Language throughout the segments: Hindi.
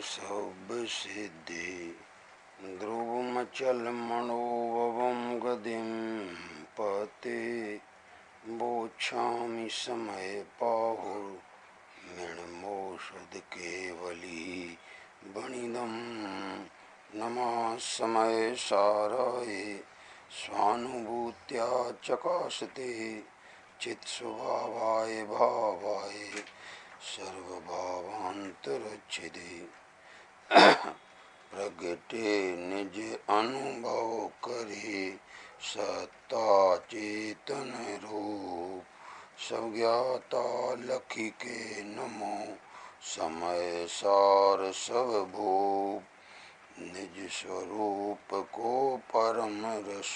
सब सिद्धि ध्रुवमचल मनोभवं गतिं पते बोच्छामि समय पाहुर्मिणमोषध केवली वणिदं नमः समय साराय स्वानुभूत्या चकाशते चित्स्वभावाय भावाय सर्वभावान्तरच्छिदे प्रगटे निज अनुभव करे सत्ता चेतन रूप सब ज्ञाता लखी के नमो समय सार सब भूप निज स्वरूप को परम रस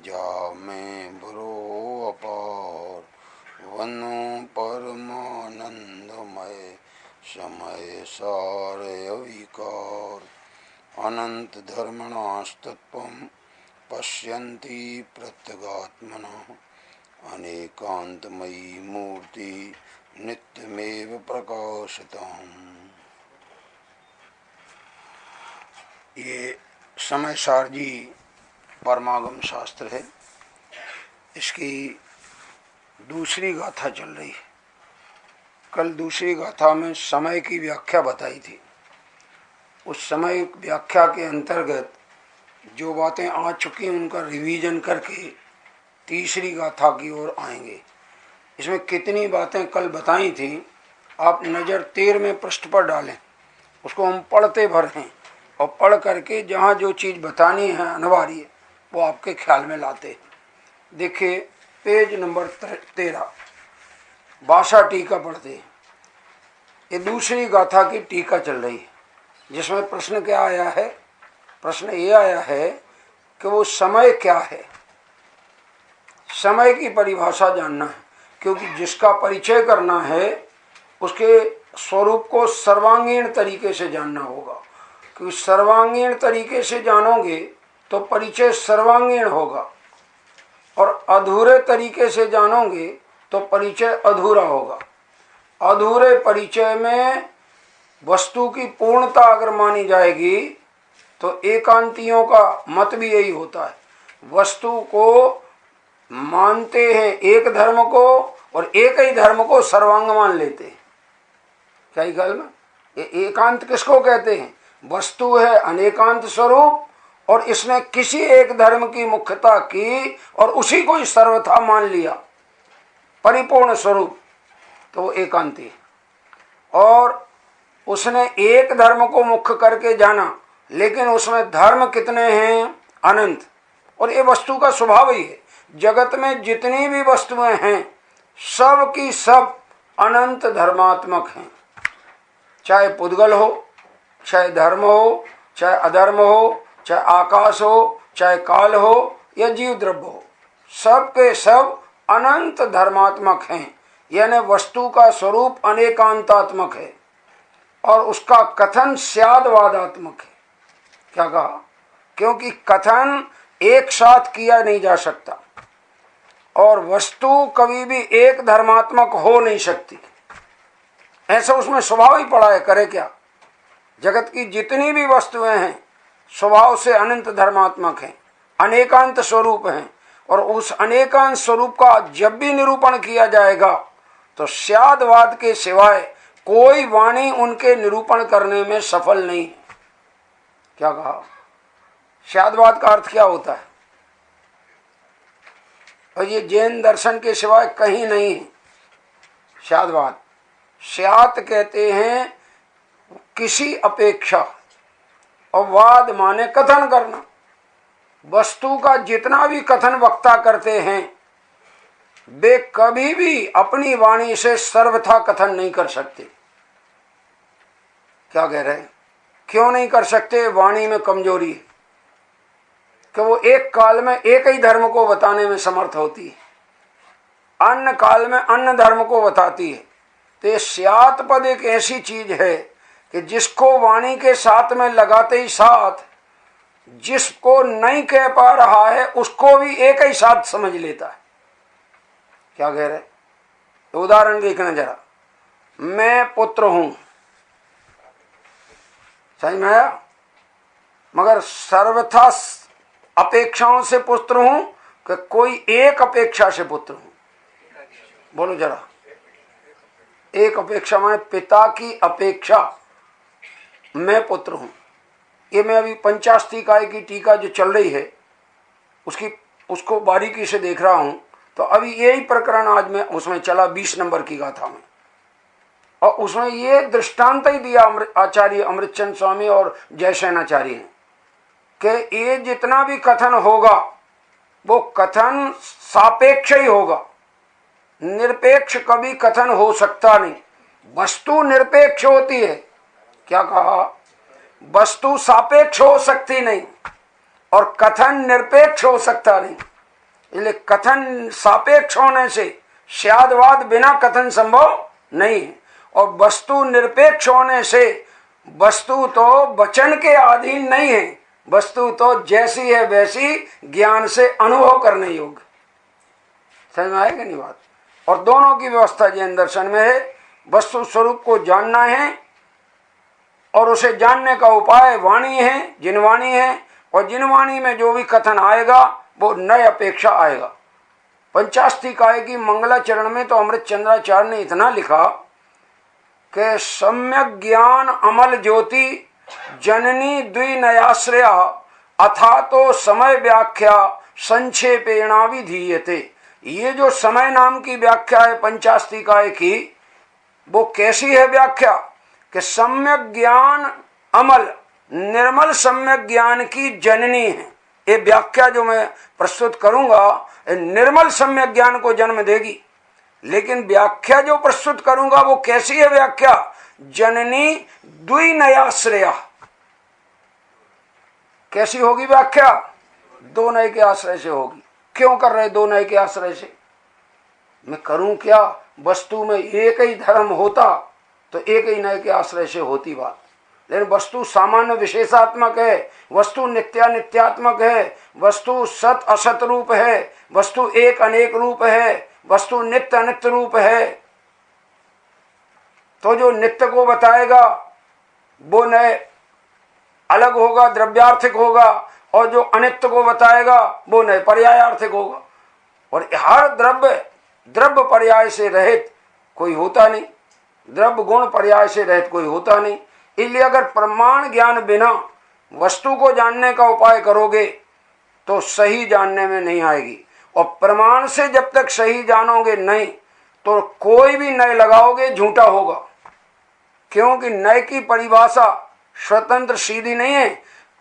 जा में भरो अपार वनु परमानंदमय समय सार अविकार अनंत धर्मणास्तत्वं पश्यन्ति प्रत्यगात्मनः अनेकांतमयी मूर्ति नित्यमेव प्रकाशताम्। ये समय सार जी परमागम शास्त्र है, इसकी दूसरी गाथा चल रही है। कल दूसरी गाथा में समय की व्याख्या बताई थी। उस समय व्याख्या के अंतर्गत जो बातें आ चुकी उनका रिवीजन करके तीसरी गाथा की ओर आएंगे। इसमें कितनी बातें कल बताई थी आप नज़र 13वें पृष्ठ पर डालें, उसको हम पढ़ते भर हैं और पढ़ करके जहाँ जो चीज़ बतानी है अनिवार्य वो आपके ख्याल में लाते हैं। देखिए पेज नंबर 13 भाषा टीका पढ़ते हैं। ये दूसरी गाथा की टीका चल रही है, जिसमें प्रश्न क्या आया है? प्रश्न ये आया है कि वो समय क्या है। समय की परिभाषा जानना है, क्योंकि जिसका परिचय करना है उसके स्वरूप को सर्वांगीण तरीके से जानना होगा। क्योंकि सर्वांगीण तरीके से जानोगे तो परिचय सर्वांगीण होगा, और अधूरे तरीके से जानोगे तो परिचय अधूरा होगा। अधूरे परिचय में वस्तु की पूर्णता अगर मानी जाएगी तो एकांतियों का मत भी यही होता है। वस्तु को मानते हैं एक धर्म को और एक ही धर्म को सर्वांग मान लेते हैं। क्या ही ख्याल में? ये एकांत किसको कहते हैं? वस्तु है अनेकांत स्वरूप और इसने किसी एक धर्म की मुख्यता की और उसी को ही सर्वथा मान लिया परिपूर्ण स्वरूप, तो वो एकांती है। और उसने एक धर्म को मुख्य करके जाना, लेकिन उसमें धर्म कितने हैं? अनंत। और ये वस्तु का स्वभाव ही है। जगत में जितनी भी वस्तुएं हैं सब की सब अनंत धर्मात्मक हैं। चाहे पुद्गल हो, चाहे धर्म हो, चाहे अधर्म हो, चाहे आकाश हो, चाहे काल हो या जीव द्रव्य हो, सब के सब अनंत धर्मात्मक हैं। यानी वस्तु का स्वरूप अनेकांतात्मक है और उसका कथन स्यादवादात्मक है। क्या कहा? क्योंकि कथन एक साथ किया नहीं जा सकता और वस्तु कभी भी एक धर्मात्मक हो नहीं सकती। ऐसा उसमें स्वभाव ही पड़ा है। करे क्या? जगत की जितनी भी वस्तुएं हैं स्वभाव से अनंत धर्मात्मक हैं, अनेकांत स्वरूप हैं। और उस अनेकांत स्वरूप का जब भी निरूपण किया जाएगा तो स्यादवाद के सिवाय कोई वाणी उनके निरूपण करने में सफल नहीं है। क्या कहा? स्यादवाद का अर्थ क्या होता है? और ये जैन दर्शन के सिवाय कहीं नहीं है स्यादवाद। स्यात कहते हैं किसी अपेक्षा, और वाद माने कथन करना। वस्तु का जितना भी कथन वक्ता करते हैं वे कभी भी अपनी वाणी से सर्वथा कथन नहीं कर सकते। क्या कह रहे हैं? क्यों नहीं कर सकते? वाणी में कमजोरी है कि वो एक काल में एक ही धर्म को बताने में समर्थ होती है, अन्य काल में अन्य धर्म को बताती है। तो ये स्यात पद एक ऐसी चीज है कि जिसको वाणी के साथ में लगाते ही साथ जिसको नहीं कह पा रहा है उसको भी एक ही साथ समझ लेता है। क्या कह रहे? तो उदाहरण देखना जरा। मैं पुत्र हूं, समझ में आया? मगर सर्वथा अपेक्षाओं से पुत्र हूं कि कोई एक अपेक्षा से पुत्र हूं? बोलो जरा। एक अपेक्षा माने पिता की अपेक्षा मैं पुत्र हूं। ये मैं अभी पंचास्तिकाय की टीका जो चल रही है उसको बारीकी से देख रहा हूं। तो अभी यही प्रकरण आज मैं उसमें चला 20 नंबर की गाथा में, और उसमें ये दृष्टांत ही दिया आचार्य अमृतचंद स्वामी और जयसेनाचार्य ने कि ये जितना भी कथन होगा वो कथन सापेक्ष ही होगा, निरपेक्ष कभी कथन हो सकता नहीं। वस्तु निरपेक्ष होती है, क्या कहा? वस्तु सापेक्ष हो सकती नहीं और कथन निरपेक्ष हो सकता नहीं। इसलिए कथन सापेक्ष होने से स्यादवाद बिना कथन संभव नहीं है, और वस्तु निरपेक्ष होने से वस्तु तो वचन के अधीन नहीं है, वस्तु तो जैसी है वैसी ज्ञान से अनुभव करने योग्य। समझ में आएगा नहीं बात? और दोनों की व्यवस्था जैन दर्शन में है। वस्तु स्वरूप को जानना है और उसे जानने का उपाय वाणी है, जिनवाणी है, और जिनवाणी में जो भी कथन आएगा वो नए अपेक्षा आएगा। पंचास्तिकाय की मंगलाचरण में तो अमृत चंद्राचार्य ने इतना लिखा कि सम्यक ज्ञान अमल ज्योति जननी द्विनयाश्रया अथा तो समय व्याख्या संक्षेपेणा विधीयते। ये जो समय नाम की व्याख्या है पंचास्तिकाय की, वो कैसी है व्याख्या कि सम्यक ज्ञान अमल, निर्मल सम्यक ज्ञान की जननी है। ये व्याख्या जो मैं प्रस्तुत करूंगा निर्मल सम्यक ज्ञान को जन्म देगी, लेकिन व्याख्या जो प्रस्तुत करूंगा वो कैसी है व्याख्या? जननी द्विनयाश्रया। कैसी होगी व्याख्या? दो नए के आश्रय से होगी। क्यों कर रहे दो नए के आश्रय से? मैं करूं क्या? वस्तु में एक ही धर्म होता तो एक ही नए के आश्रय से होती बात, लेकिन वस्तु सामान्य विशेषात्मक है, वस्तु नित्यात्मक है, वस्तु सत असत रूप है, वस्तु एक अनेक रूप है, वस्तु नित्य अनित्य रूप है। तो जो नित्य को बताएगा वो नए अलग होगा, द्रव्यार्थिक होगा, और जो अनित्य को बताएगा वो नए पर्यायार्थिक होगा। और हर द्रव्य पर्याय से रहित कोई होता नहीं, द्रव्य गुण पर्याय से रहित कोई होता नहीं। इसलिए अगर प्रमाण ज्ञान बिना वस्तु को जानने का उपाय करोगे तो सही जानने में नहीं आएगी, और प्रमाण से जब तक सही जानोगे नहीं तो कोई भी नए लगाओगे झूठा होगा। क्योंकि नए की परिभाषा स्वतंत्र सीधी नहीं है।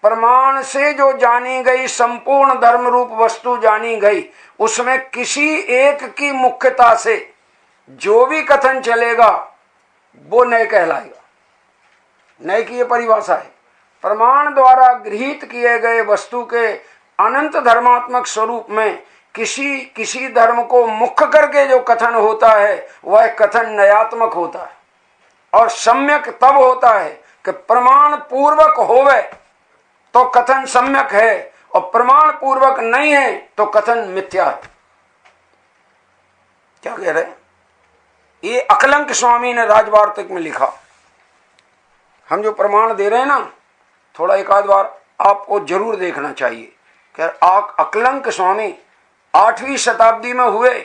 प्रमाण से जो जानी गई संपूर्ण धर्म रूप वस्तु जानी गई, उसमें किसी एक की मुख्यता से जो भी कथन चलेगा वो नए कहलाएगा। नए की ये परिभाषा है। प्रमाण द्वारा गृहीत किए गए वस्तु के अनंत धर्मात्मक स्वरूप में किसी धर्म को मुख्य करके जो कथन होता है वह कथन नयात्मक होता है, और सम्यक तब होता है कि प्रमाण पूर्वक होवे तो कथन सम्यक है, और प्रमाण पूर्वक नहीं है तो कथन मिथ्या है। क्या कह रहे हैं? ये अकलंक स्वामी ने राजवार्तिक में लिखा। हम जो प्रमाण दे रहे हैं ना, थोड़ा एक आध बार आपको जरूर देखना चाहिए। क्या अकलंक स्वामी 8वीं शताब्दी में हुए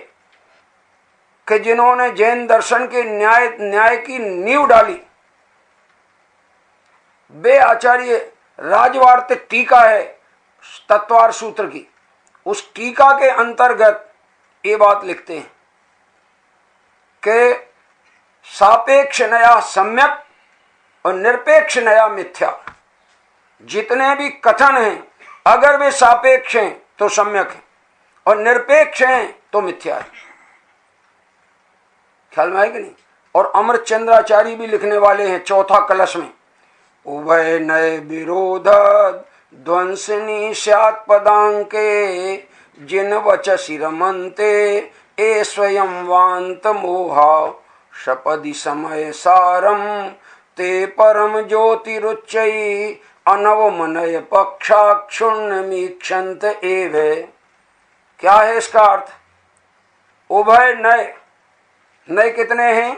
कि जिन्होंने जैन दर्शन के न्याय की नींव डाली। वे आचार्य राजवार्तिक टीका है तत्वार सूत्र की, उस टीका के अंतर्गत ये बात लिखते हैं कि सापेक्ष नया सम्यक और निरपेक्ष नया मिथ्या। जितने भी कथन हैं अगर वे सापेक्ष हैं तो सम्यक हैं, और निरपेक्ष हैं तो मिथ्या है। ख्याल में आए कि नहीं? और अमृत चंद्राचार्य भी लिखने वाले हैं चौथा कलश में, उभय नए विरोध ध्वंसनी स्यात् पदांके जिन वचसि रमन्ते ए स्वयं वांत मोहा शपदि समय सारम ते परम ज्योतिरुच्चै अनवमनय पक्षाक्षुण्ण मीक्षंत एवे। क्या है इसका अर्थ? उभय नए, नए कितने हैं?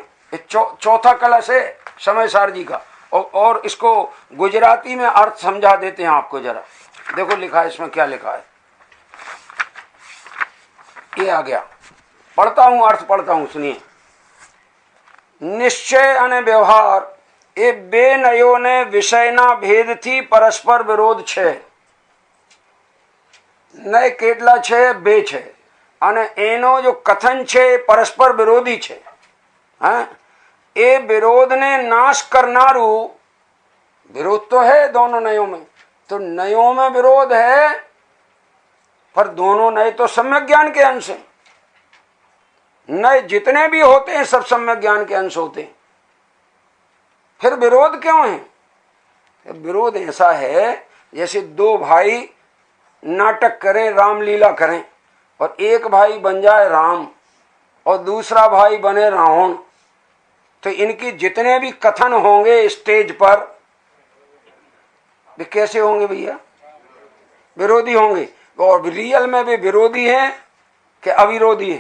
चौथा कलश है समय सार जी का। और इसको गुजराती में अर्थ समझा देते हैं आपको जरा। देखो लिखा है इसमें, क्या लिखा है, ये आ गया, पढ़ता हूं, अर्थ पढ़ता हूं, सुनिए। निश्चय અને વ્યવહાર એ બે નયોને વિષયના ભેદથી પરસ્પર વિરોધ છે। નય કેટલા છે? બે છે, અને એનો જો કથન છે એ પરસ્પર વિરોધી છે। હા, એ વિરોધને નાશ કરનારું, विरोध तो है दोनों नयों में, तो नयों में विरोध है, पर दोनों नए तो सम्यक ज्ञान के अंश हैं। नए जितने भी होते हैं सब सम्यक ज्ञान के अंश होते हैं। फिर विरोध क्यों है? विरोध ऐसा है जैसे दो भाई नाटक करें, रामलीला करें, और एक भाई बन जाए राम और दूसरा भाई बने रावण, तो इनकी जितने भी कथन होंगे स्टेज पर वे कैसे होंगे भैया? विरोधी होंगे। और रियल में वे विरोधी हैं कि अविरोधी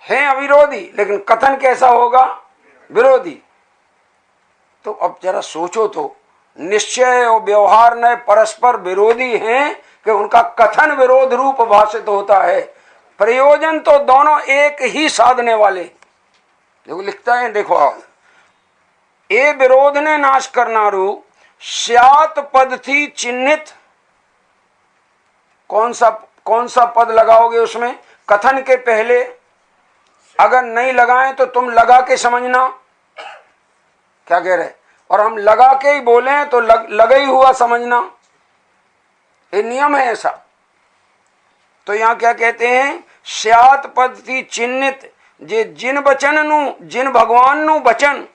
हैं अविरोधी, लेकिन कथन कैसा होगा? विरोधी। तो अब जरा सोचो तो, निश्चय और व्यवहार ने परस्पर विरोधी हैं कि उनका कथन विरोध रूप भाषित होता है, प्रयोजन तो दोनों एक ही साधने वाले। देखो लिखता है, देखो आप, ए विरोध ने नाश करनारू स्यात पद थी चिन्हित। कौन सा पद लगाओगे उसमें? कथन के पहले अगर नहीं लगाएं तो तुम लगा के समझना क्या कह रहे, और हम लगा के ही बोलें तो लगा ही हुआ समझना, ये नियम है ऐसा। तो यहां क्या कहते हैं? स्यात पद थी चिन्हित, जे जिन वचन नु, जिन भगवान नु वचन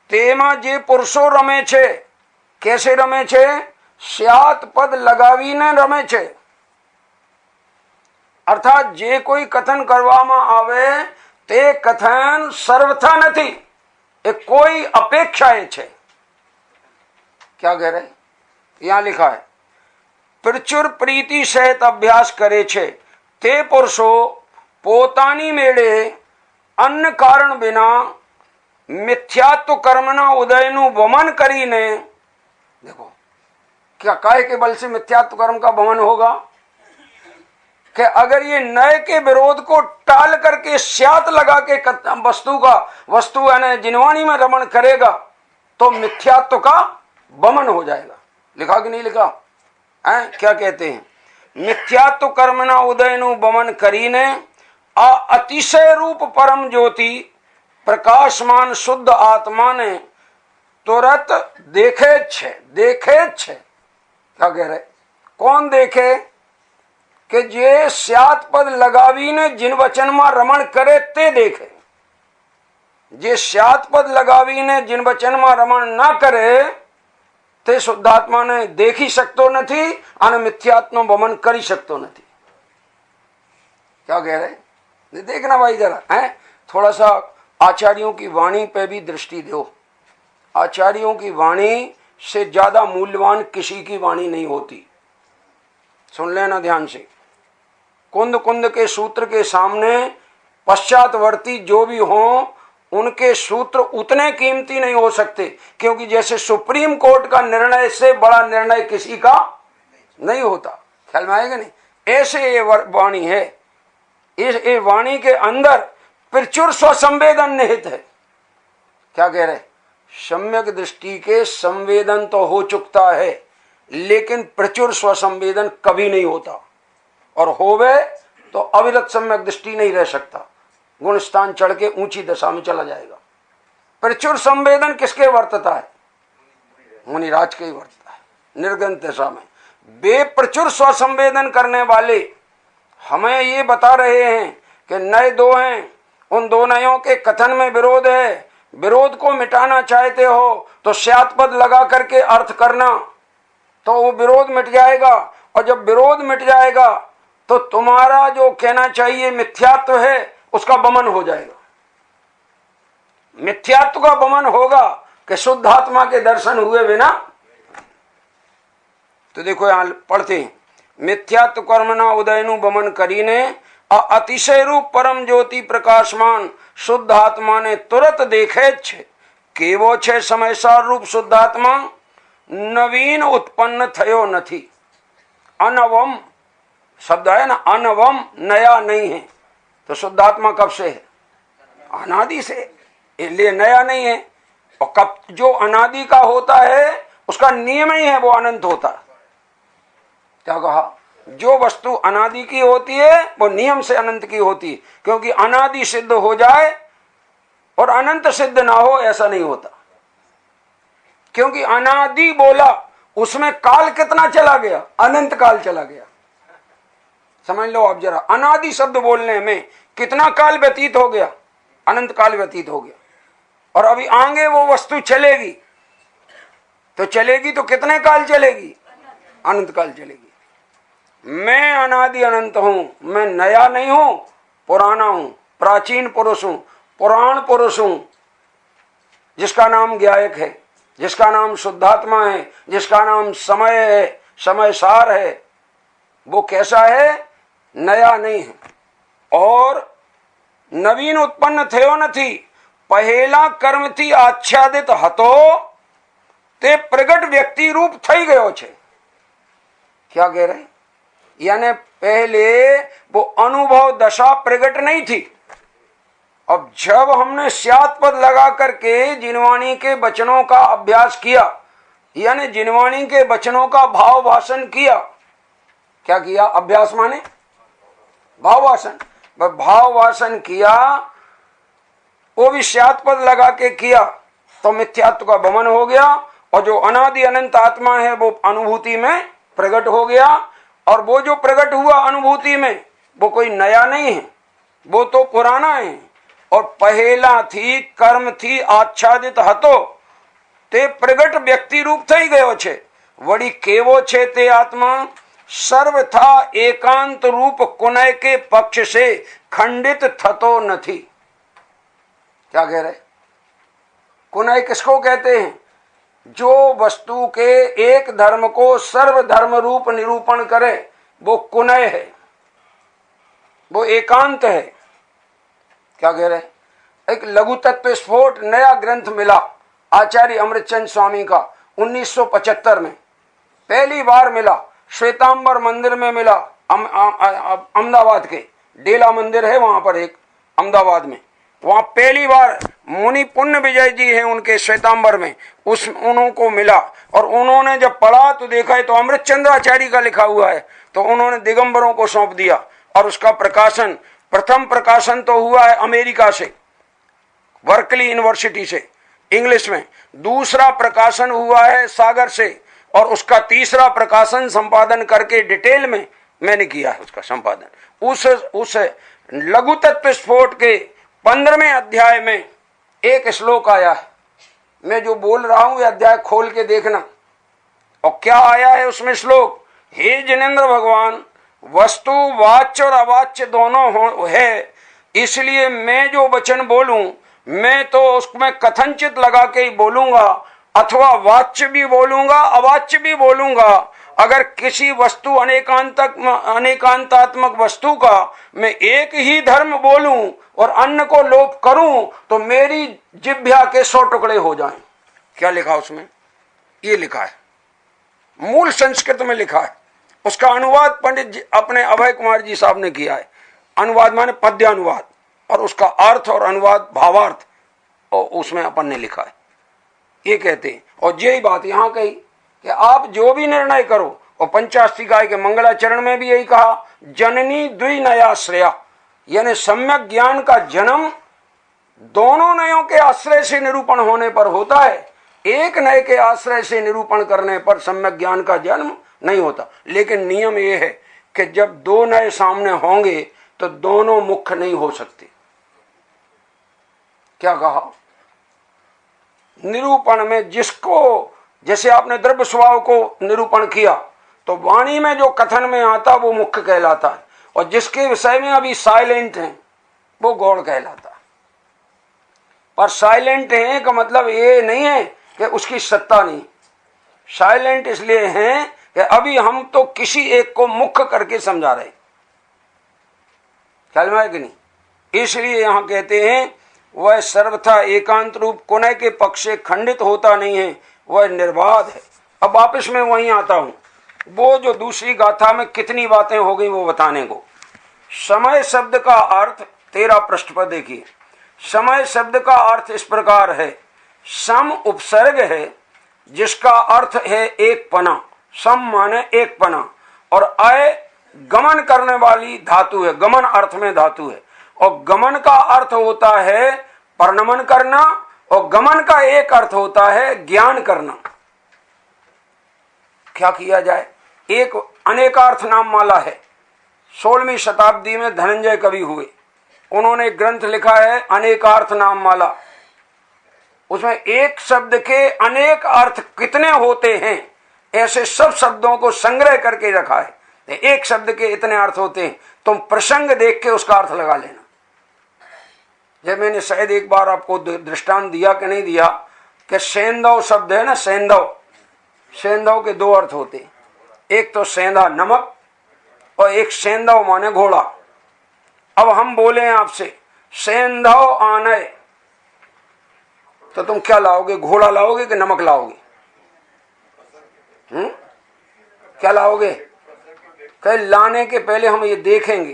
तेमा जे पुरुषो रमे छे। कैसे रमे छे? स्यात पद लगावीने रमे छे। अर्थात जे कोई कथन करवामां आवे ते कथन सर्वथा नथी, ए कोई अपेक्षाए छे। क्या कह रहे? यहां लिखा है, प्रचुर प्रीति सहित अभ्यास करे छे ते पुरुषो पोतानी मेड़े अन्य कारण बिना मिथ्यात्व कर्मना उदयनु वमन करीने। देखो क्या काय के बल से मिथ्यात्व कर्म का वमन होगा? कि अगर ये नए के विरोध को टाल करके स्यात लगा के वस्तु यानी जिनवाणी में रमण करेगा तो मिथ्यात्व का वमन हो जाएगा। लिखा कि नहीं लिखा है? क्या कहते हैं? मिथ्यात्व कर्मना उदयनु वमन करीने अतिशय रूप परम ज्योति प्रकाशमान शुद्ध आत्मा ने तुरंत देखे छे। क्या कह रहे? कौन देखे? कि जे स्यात पद लगावी ने जिन वचन में रमण करे ते देखे। जे स्यात पद लगावी ने जिन वचन में रमण ना करे ते शुद्धात्मा ने देखी सकतो नहीं और मिथ्यात्व वमन करी सकतो नहीं। क्या कह रहे? देखना भाई जरा है, थोड़ा सा आचार्यों की वाणी पे भी दृष्टि दो। आचार्यों की वाणी से ज्यादा मूल्यवान किसी की वाणी नहीं होती। सुन लेना ध्यान से। कुंद कुंद के सूत्र के सामने पश्चातवर्ती जो भी हों उनके सूत्र उतने कीमती नहीं हो सकते, क्योंकि जैसे सुप्रीम कोर्ट का निर्णय से बड़ा निर्णय किसी का नहीं होता। ख्याल में आएगा नहीं? ऐसे ये वाणी है। इस वाणी के अंदर प्रचुर स्वसंवेदन निहित है। क्या कह रहे? सम्यक दृष्टि के संवेदन तो हो चुकता है, लेकिन प्रचुर स्वसंवेदन कभी नहीं होता, और होवे तो अविरत सम्यक दृष्टि नहीं रह सकता, गुण स्थान चढ़ के ऊंची दशा में चला जाएगा। प्रचुर संवेदन किसके वर्तता है? मुनिराज के ही वर्तता है। निर्गन दशा में बेप्रचुर स्वसंवेदन करने वाले हमें ये बता रहे हैं कि नए दो हैं, उन दो नयों के कथन में विरोध है। विरोध को मिटाना चाहते हो तो स्यात पद लगा करके अर्थ करना, तो वो विरोध मिट जाएगा। और जब विरोध मिट जाएगा तो तुम्हारा जो कहना चाहिए मिथ्यात्व है उसका वमन हो जाएगा। मिथ्यात्व का वमन होगा कि शुद्ध आत्मा के दर्शन हुए बिना। तो देखो यहां पढ़ते हैं, मिथ्यात्व कर्मना उदयनु वमन करीने अतिशय रूप परम ज्योति प्रकाशमान शुद्ध आत्मा ने तुरंत देखे छे केवो छे समयसार रूप शुद्धात्मा नवीन उत्पन्न थयो नथी। अनवम शब्द है ना, अनवम नया नहीं है। तो शुद्धात्मा कब से है? अनादि से, इसलिए नया नहीं है। और कब जो अनादि का होता है उसका नियम ही है वो अनंत होता है। क्या कहा? जो वस्तु अनादि की होती है वो नियम से अनंत की होती है, क्योंकि अनादि सिद्ध हो जाए और अनंत सिद्ध ना हो ऐसा नहीं होता। क्योंकि अनादि बोला उसमें काल कितना चला गया? अनंत काल चला गया। समझ लो आप जरा, अनादि शब्द बोलने में कितना काल व्यतीत हो गया? अनंत काल व्यतीत हो गया। और अभी आगे वो वस्तु चलेगी तो कितने काल चलेगी? अनंत काल चलेगी। मैं अनादि अनंत हूं, मैं नया नहीं हूं, पुराना हूं, प्राचीन पुरुष हूं, पुराण पुरुष हूं, जिसका नाम ज्ञायक है, जिसका नाम शुद्धात्मा है, जिसका नाम समय है, समय सार है। वो कैसा है? नया नहीं है। और नवीन उत्पन्न थयो નથી। પહેલા કર્મથી આચ્છાદિત હતો તે પ્રગટ વ્યક્તિ રૂપ થઈ ગયો છે। क्या कह रहे? यानी पहले वो अनुभव दशा प्रकट नहीं थी। अब जब हमने स्यात् पद लगा करके जिनवाणी के वचनों का अभ्यास किया, यानी जिनवाणी के वचनों का भाव भाषण किया। क्या किया? अभ्यास माने भाव भाषण। भाव भाषण किया, वो भी स्यात् पद लगा के किया तो मिथ्यात्व का भमन हो गया, और जो अनादि अनंत आत्मा है वो अनुभूति में प्रकट हो गया। और वो जो प्रकट हुआ अनुभूति में वो कोई नया नहीं है, वो तो पुराना है। और पहला थी कर्म थी आच्छादित हतो ते प्रगट व्यक्ति रूप થઈ ગયો છે। वड़ी केवो छे ते आत्मा सर्वथा एकांत रूप कुनय के पक्ष से खंडित थतो नहीं। क्या कह रहे? कुनय किसको कहते हैं? जो वस्तु के एक धर्म को सर्व धर्म रूप निरूपण करे वो कुनय है, वो एकांत है। क्या कह रहे? एक लघु तत्व स्फोट नया ग्रंथ मिला आचार्य अमृतचंद स्वामी का 1975 में, पहली बार मिला। श्वेतांबर मंदिर में मिला, अहमदाबाद के डेला मंदिर है वहां पर एक अहमदाबाद में, वहां पहली बार मुनि पुण्य विजय जी हैं उनके श्वेतांबर में, उनको मिला। और उन्होंने जब पढ़ा तो देखा है तो अमृतचंद्राचार्य का लिखा हुआ है, तो उन्होंने दिगंबरों को सौंप दिया। और उसका प्रकाशन, प्रथम प्रकाशन तो हुआ है अमेरिका से, वर्कली यूनिवर्सिटी से इंग्लिश में, दूसरा प्रकाशन हुआ है सागर से, और उसका तीसरा प्रकाशन संपादन करके डिटेल में मैंने किया है उसका संपादन। उस लघु तत्व स्फोट के 15वें अध्याय में एक श्लोक आया है। मैं जो बोल रहा हूं ये अध्याय खोल के देखना। और क्या आया है उसमें श्लोक? हे जिनेंद्र भगवान, वस्तु वाच्य और अवाच्य दोनों है, इसलिए मैं जो वचन बोलूं मैं तो उसमें कथनचित लगा के ही बोलूंगा, अथवा वाच्य भी बोलूंगा अवाच्य भी बोलूंगा। अगर किसी वस्तु अनेकांतात्मक वस्तु का मैं एक ही धर्म बोलूं और अन्य को लोप करूं तो मेरी जिह्वा के 100 टुकड़े हो जाएं। क्या लिखा उसमें? ये लिखा है, मूल संस्कृत में लिखा है। उसका अनुवाद पंडित अपने अभय कुमार जी साहब ने किया है। अनुवाद माने पद्य अनुवाद, और उसका अर्थ और अनुवाद भावार्थ और उसमें अपन ने लिखा है। ये कहते हैं, और यही बात यहाँ कही कि आप जो भी निर्णय करो, और पंचास्तिकाय के मंगलाचरण में भी यही कहा, जननी द्विनयाश्रया, यानी सम्यक ज्ञान का जन्म दोनों नयों के आश्रय से निरूपण होने पर होता है। एक नए के आश्रय से निरूपण करने पर सम्यक ज्ञान का जन्म नहीं होता। लेकिन नियम यह है कि जब दो नए सामने होंगे तो दोनों मुख्य नहीं हो सकते। क्या कहा? निरूपण में जिसको, जैसे आपने द्रव्य स्वभाव को निरूपण किया तो वाणी में जो कथन में आता वो मुख्य कहलाता है, और जिसके विषय में अभी साइलेंट हैं वो गौड़ कहलाता है। पर साइलेंट है का मतलब ये नहीं है कि उसकी सत्ता नहीं। साइलेंट इसलिए है कि अभी हम तो किसी एक को मुख्य करके समझा रहे, ख्याल में है कि नहीं? इसलिए यहां कहते हैं वह सर्वथा एकांत रूप कुनय के पक्ष से खंडित होता नहीं है, वह निर्बाध है। अब वापस मैं वहीं आता हूं, वो जो दूसरी गाथा में कितनी बातें हो गई वो बताने को। समय शब्द का अर्थ 13 पृष्ठ पर देखिए। समय शब्द का अर्थ इस प्रकार है, सम उपसर्ग है जिसका अर्थ है एक पना, सम माने एक पना, और अय गमन करने वाली धातु है, गमन अर्थ में धातु है, और गमन का अर्थ होता है परिणमन करना, और गमन का एक अर्थ होता है ज्ञान करना। क्या किया जाए, एक अनेकार्थ नाम माला है। 16वीं शताब्दी में धनंजय कवि हुए, उन्होंने ग्रंथ लिखा है अनेकार्थ नाम माला। उसमें एक शब्द के अनेक अर्थ कितने होते हैं ऐसे सब शब्दों को संग्रह करके रखा है। एक शब्द के इतने अर्थ होते हैं, तुम प्रसंग देख के उसका अर्थ लगा लेना। जब मैंने शायद एक बार आपको दृष्टांत दिया कि नहीं दिया कि सेंधव शब्द है ना, सेंधव, सेंधव के 2 अर्थ होते हैं, एक तो सेंधा नमक और एक सेंधव माने घोड़ा। अब हम बोले आपसे सेंधव आनय, तो तुम क्या लाओगे, घोड़ा लाओगे कि नमक लाओगे? क्या लाओगे? कल लाने के पहले हम ये देखेंगे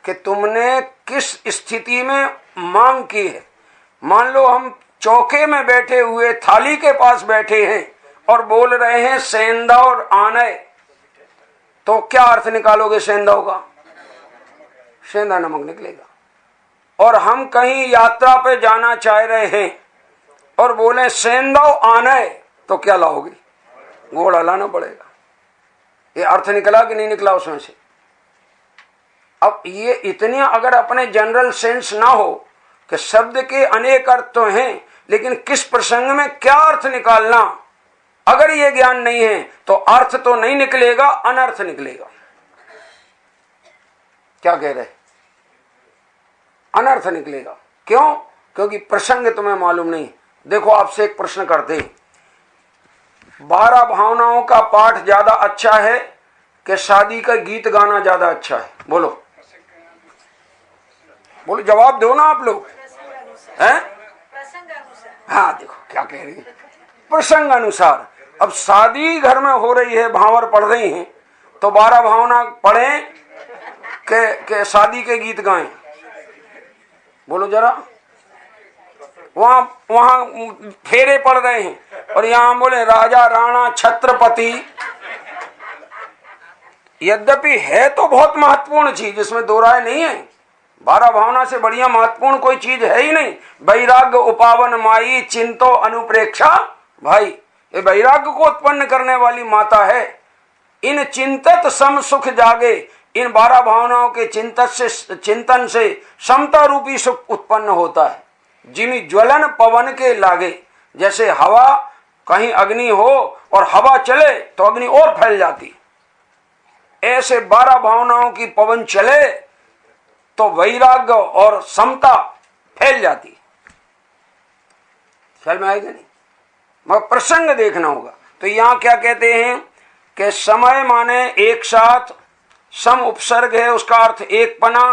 कि तुमने किस स्थिति में मांग की है। मान लो हम चौके में बैठे हुए थाली के पास बैठे हैं और बोल रहे हैं सेंधा और आनय, तो क्या अर्थ निकालोगे सेंधव का? सेंधा नमक निकलेगा। और हम कहीं यात्रा पे जाना चाह रहे हैं और बोले सेंधव आनय, तो क्या लाओगे? घोड़ा लाना पड़ेगा। ये अर्थ निकला कि नहीं निकला उसमें से? अब ये इतनी अगर अपने जनरल सेंस ना हो कि शब्द के अनेक अर्थ तो हैं, लेकिन किस प्रसंग में क्या अर्थ निकालना, अगर ये ज्ञान नहीं है तो अर्थ तो नहीं निकलेगा, अनर्थ निकलेगा। क्या कह रहे? अनर्थ निकलेगा। क्यों? क्योंकि प्रसंग तुम्हें मालूम नहीं। देखो आपसे एक प्रश्न करते हैं, 12 भावनाओं का पाठ ज्यादा अच्छा है कि शादी का गीत गाना ज्यादा अच्छा है? बोलो बोलो, जवाब दो ना आप लोग हैं। हाँ देखो क्या कह रही है, प्रसंग अनुसार। अब शादी घर में हो रही है, भावर पढ़ रही हैं, तो 12 भावना पढ़ें के शादी के गीत गाएं? बोलो जरा। वहां फेरे पड़ रहे हैं और यहां बोले राजा राणा छत्रपति। यद्यपि है तो बहुत महत्वपूर्ण चीज, इसमें दो राय नहीं है। 12 भावना से बढ़िया महत्वपूर्ण कोई चीज है ही नहीं। वैराग्य उपावन माई चिंतो अनुप्रेक्षा, भाई ये वैराग्य को उत्पन्न करने वाली माता है। इन चिंतित सम सुख जागे, इन 12 भावनाओं के चिंतन से समता रूपी सुख उत्पन्न होता है। जिमी ज्वलन पवन के लागे, जैसे हवा, कहीं अग्नि हो और हवा चले तो अग्नि और फैल जाती, ऐसे 12 भावनाओं की पवन चले तो वैराग्य और समता फैल जाती। समझ में आएगा नहीं? मगर प्रसंग देखना होगा। तो यहां क्या कहते हैं कि समय माने एक साथ, सम उपसर्ग है उसका अर्थ एक पना,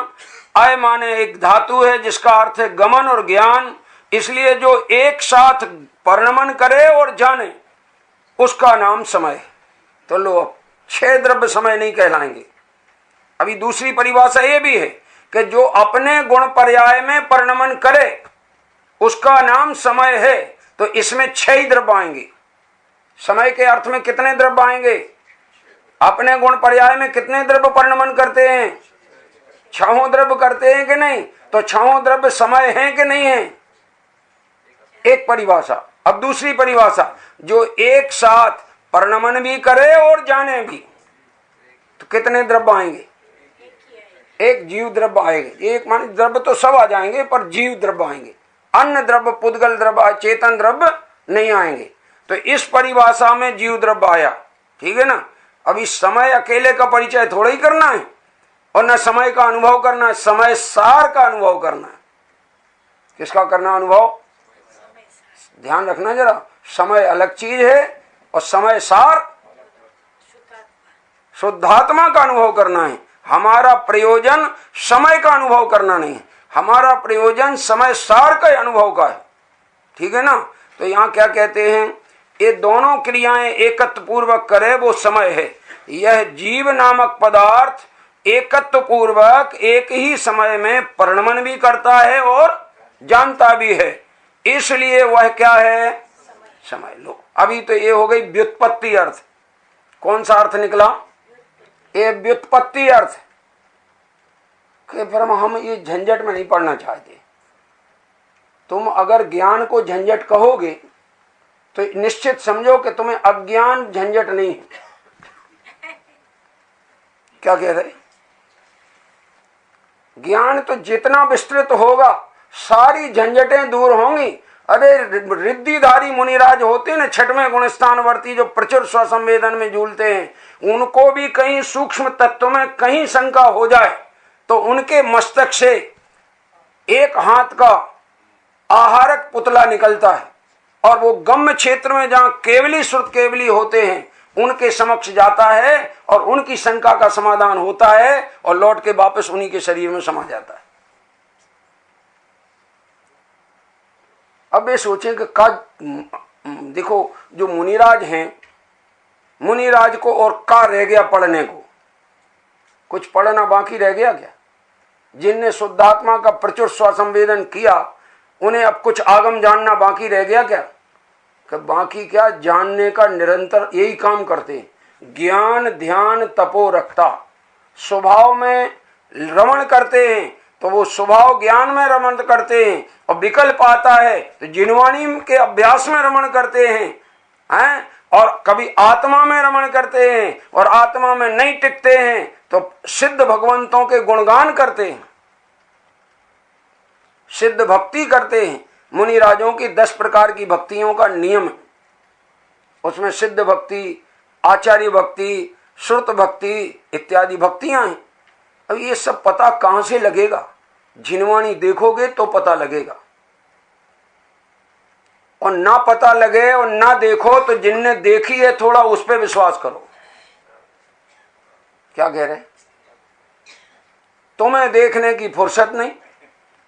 अय माने एक धातु है जिसका अर्थ है गमन और ज्ञान। इसलिए जो एक साथ परिणमन करे और जाने उसका नाम समय। तो लो 6 द्रव्य समय नहीं कहलाएंगे। अभी दूसरी परिभाषा ये भी है कि जो अपने गुण पर्याय में परिणमन करे उसका नाम समय है। तो इसमें 6 द्रव्य आएंगे। समय के अर्थ में कितने द्रव्य आएंगे? अपने गुण पर्याय में कितने द्रव्य परिणमन करते हैं? 6 द्रव्य करते हैं कि नहीं? तो 6 द्रव्य समय हैं कि नहीं है? एक परिभाषा। अब दूसरी परिभाषा, जो एक साथ परिणमन भी करे और जाने भी, तो कितने द्रव्य आएंगे? एक जीव द्रव्य आएंगे। एक मान द्रव्य तो सब आ जाएंगे पर जीव द्रव्य आएंगे, अन्य द्रव्य पुद्गल द्रव्य चेतन द्रव्य नहीं आएंगे। तो इस परिभाषा में जीव द्रव्य आया, ठीक है ना। अब इस समय अकेले का परिचय थोड़ा ही करना है और न समय का अनुभव करना है, समय सार का अनुभव करना है। किसका करना अनुभव? ध्यान रखना जरा, समय अलग चीज है और समय सार शुद्धात्मा का अनुभव करना है। हमारा प्रयोजन समय का अनुभव करना नहीं है। हमारा प्रयोजन समय सार का अनुभव का है, ठीक है ना। तो यहाँ क्या कहते हैं, ये दोनों क्रियाएं एकत्व पूर्वक करे वो समय है। यह जीव नामक पदार्थ एकत्व पूर्वक एक ही समय में परिणमन भी करता है और जानता भी है, इसलिए वह क्या है, समय। लो अभी तो ये हो गई व्युत्पत्ति अर्थ। कौन सा अर्थ निकला, ये व्युत्पत्ति अर्थ। पर हम ये झंझट में नहीं पढ़ना चाहते। तुम अगर ज्ञान को झंझट कहोगे तो निश्चित समझो कि तुम्हें अज्ञान झंझट नहीं है। क्या कह रहे, ज्ञान तो जितना विस्तृत होगा सारी झंझटें दूर होंगी। अरे रिद्धिधारी मुनिराज होते ना, छठवें गुणस्थानवर्ती, जो प्रचुर स्वसंवेदन में झूलते हैं, उनको भी कहीं सूक्ष्म तत्व में कहीं शंका हो जाए तो उनके मस्तक से एक हाथ का आहारक पुतला निकलता है और वो गम्य क्षेत्र में जहां केवली श्रुत केवली होते हैं उनके समक्ष जाता है और उनकी शंका का समाधान होता है और लौट के वापस उन्हीं के शरीर में समा जाता है। अब ये सोचें कि देखो जो मुनिराज हैं, मुनिराज को और का रह गया पढ़ने को, कुछ पढ़ना बाकी रह गया क्या? जिनने शुद्धात्मा का प्रचुर स्वसंवेदन किया उन्हें अब कुछ आगम जानना बाकी रह गया क्या? कि बाकी क्या, जानने का निरंतर यही काम करते हैं। ज्ञान ध्यान तपो रखता, स्वभाव में रमण करते हैं तो वो स्वभाव ज्ञान में रमण करते हैं, और विकल्प आता है तो जिनवाणी के अभ्यास में रमण करते हैं, और कभी आत्मा में रमण करते हैं और आत्मा में नहीं टिकते हैं तो सिद्ध भगवंतों के गुणगान करते हैं, सिद्ध भक्ति करते हैं। मुनिराजों की 10 प्रकार की भक्तियों का नियम है, उसमें सिद्ध भक्ति, आचार्य भक्ति, श्रुत भक्ति इत्यादि भक्तियां हैं। अब ये सब पता कहां से लगेगा? जिनवाणी देखोगे तो पता लगेगा, और ना पता लगे और ना देखो तो जिनने देखी है थोड़ा उस पर विश्वास करो। क्या कह रहे, तुम्हें देखने की फुर्सत नहीं,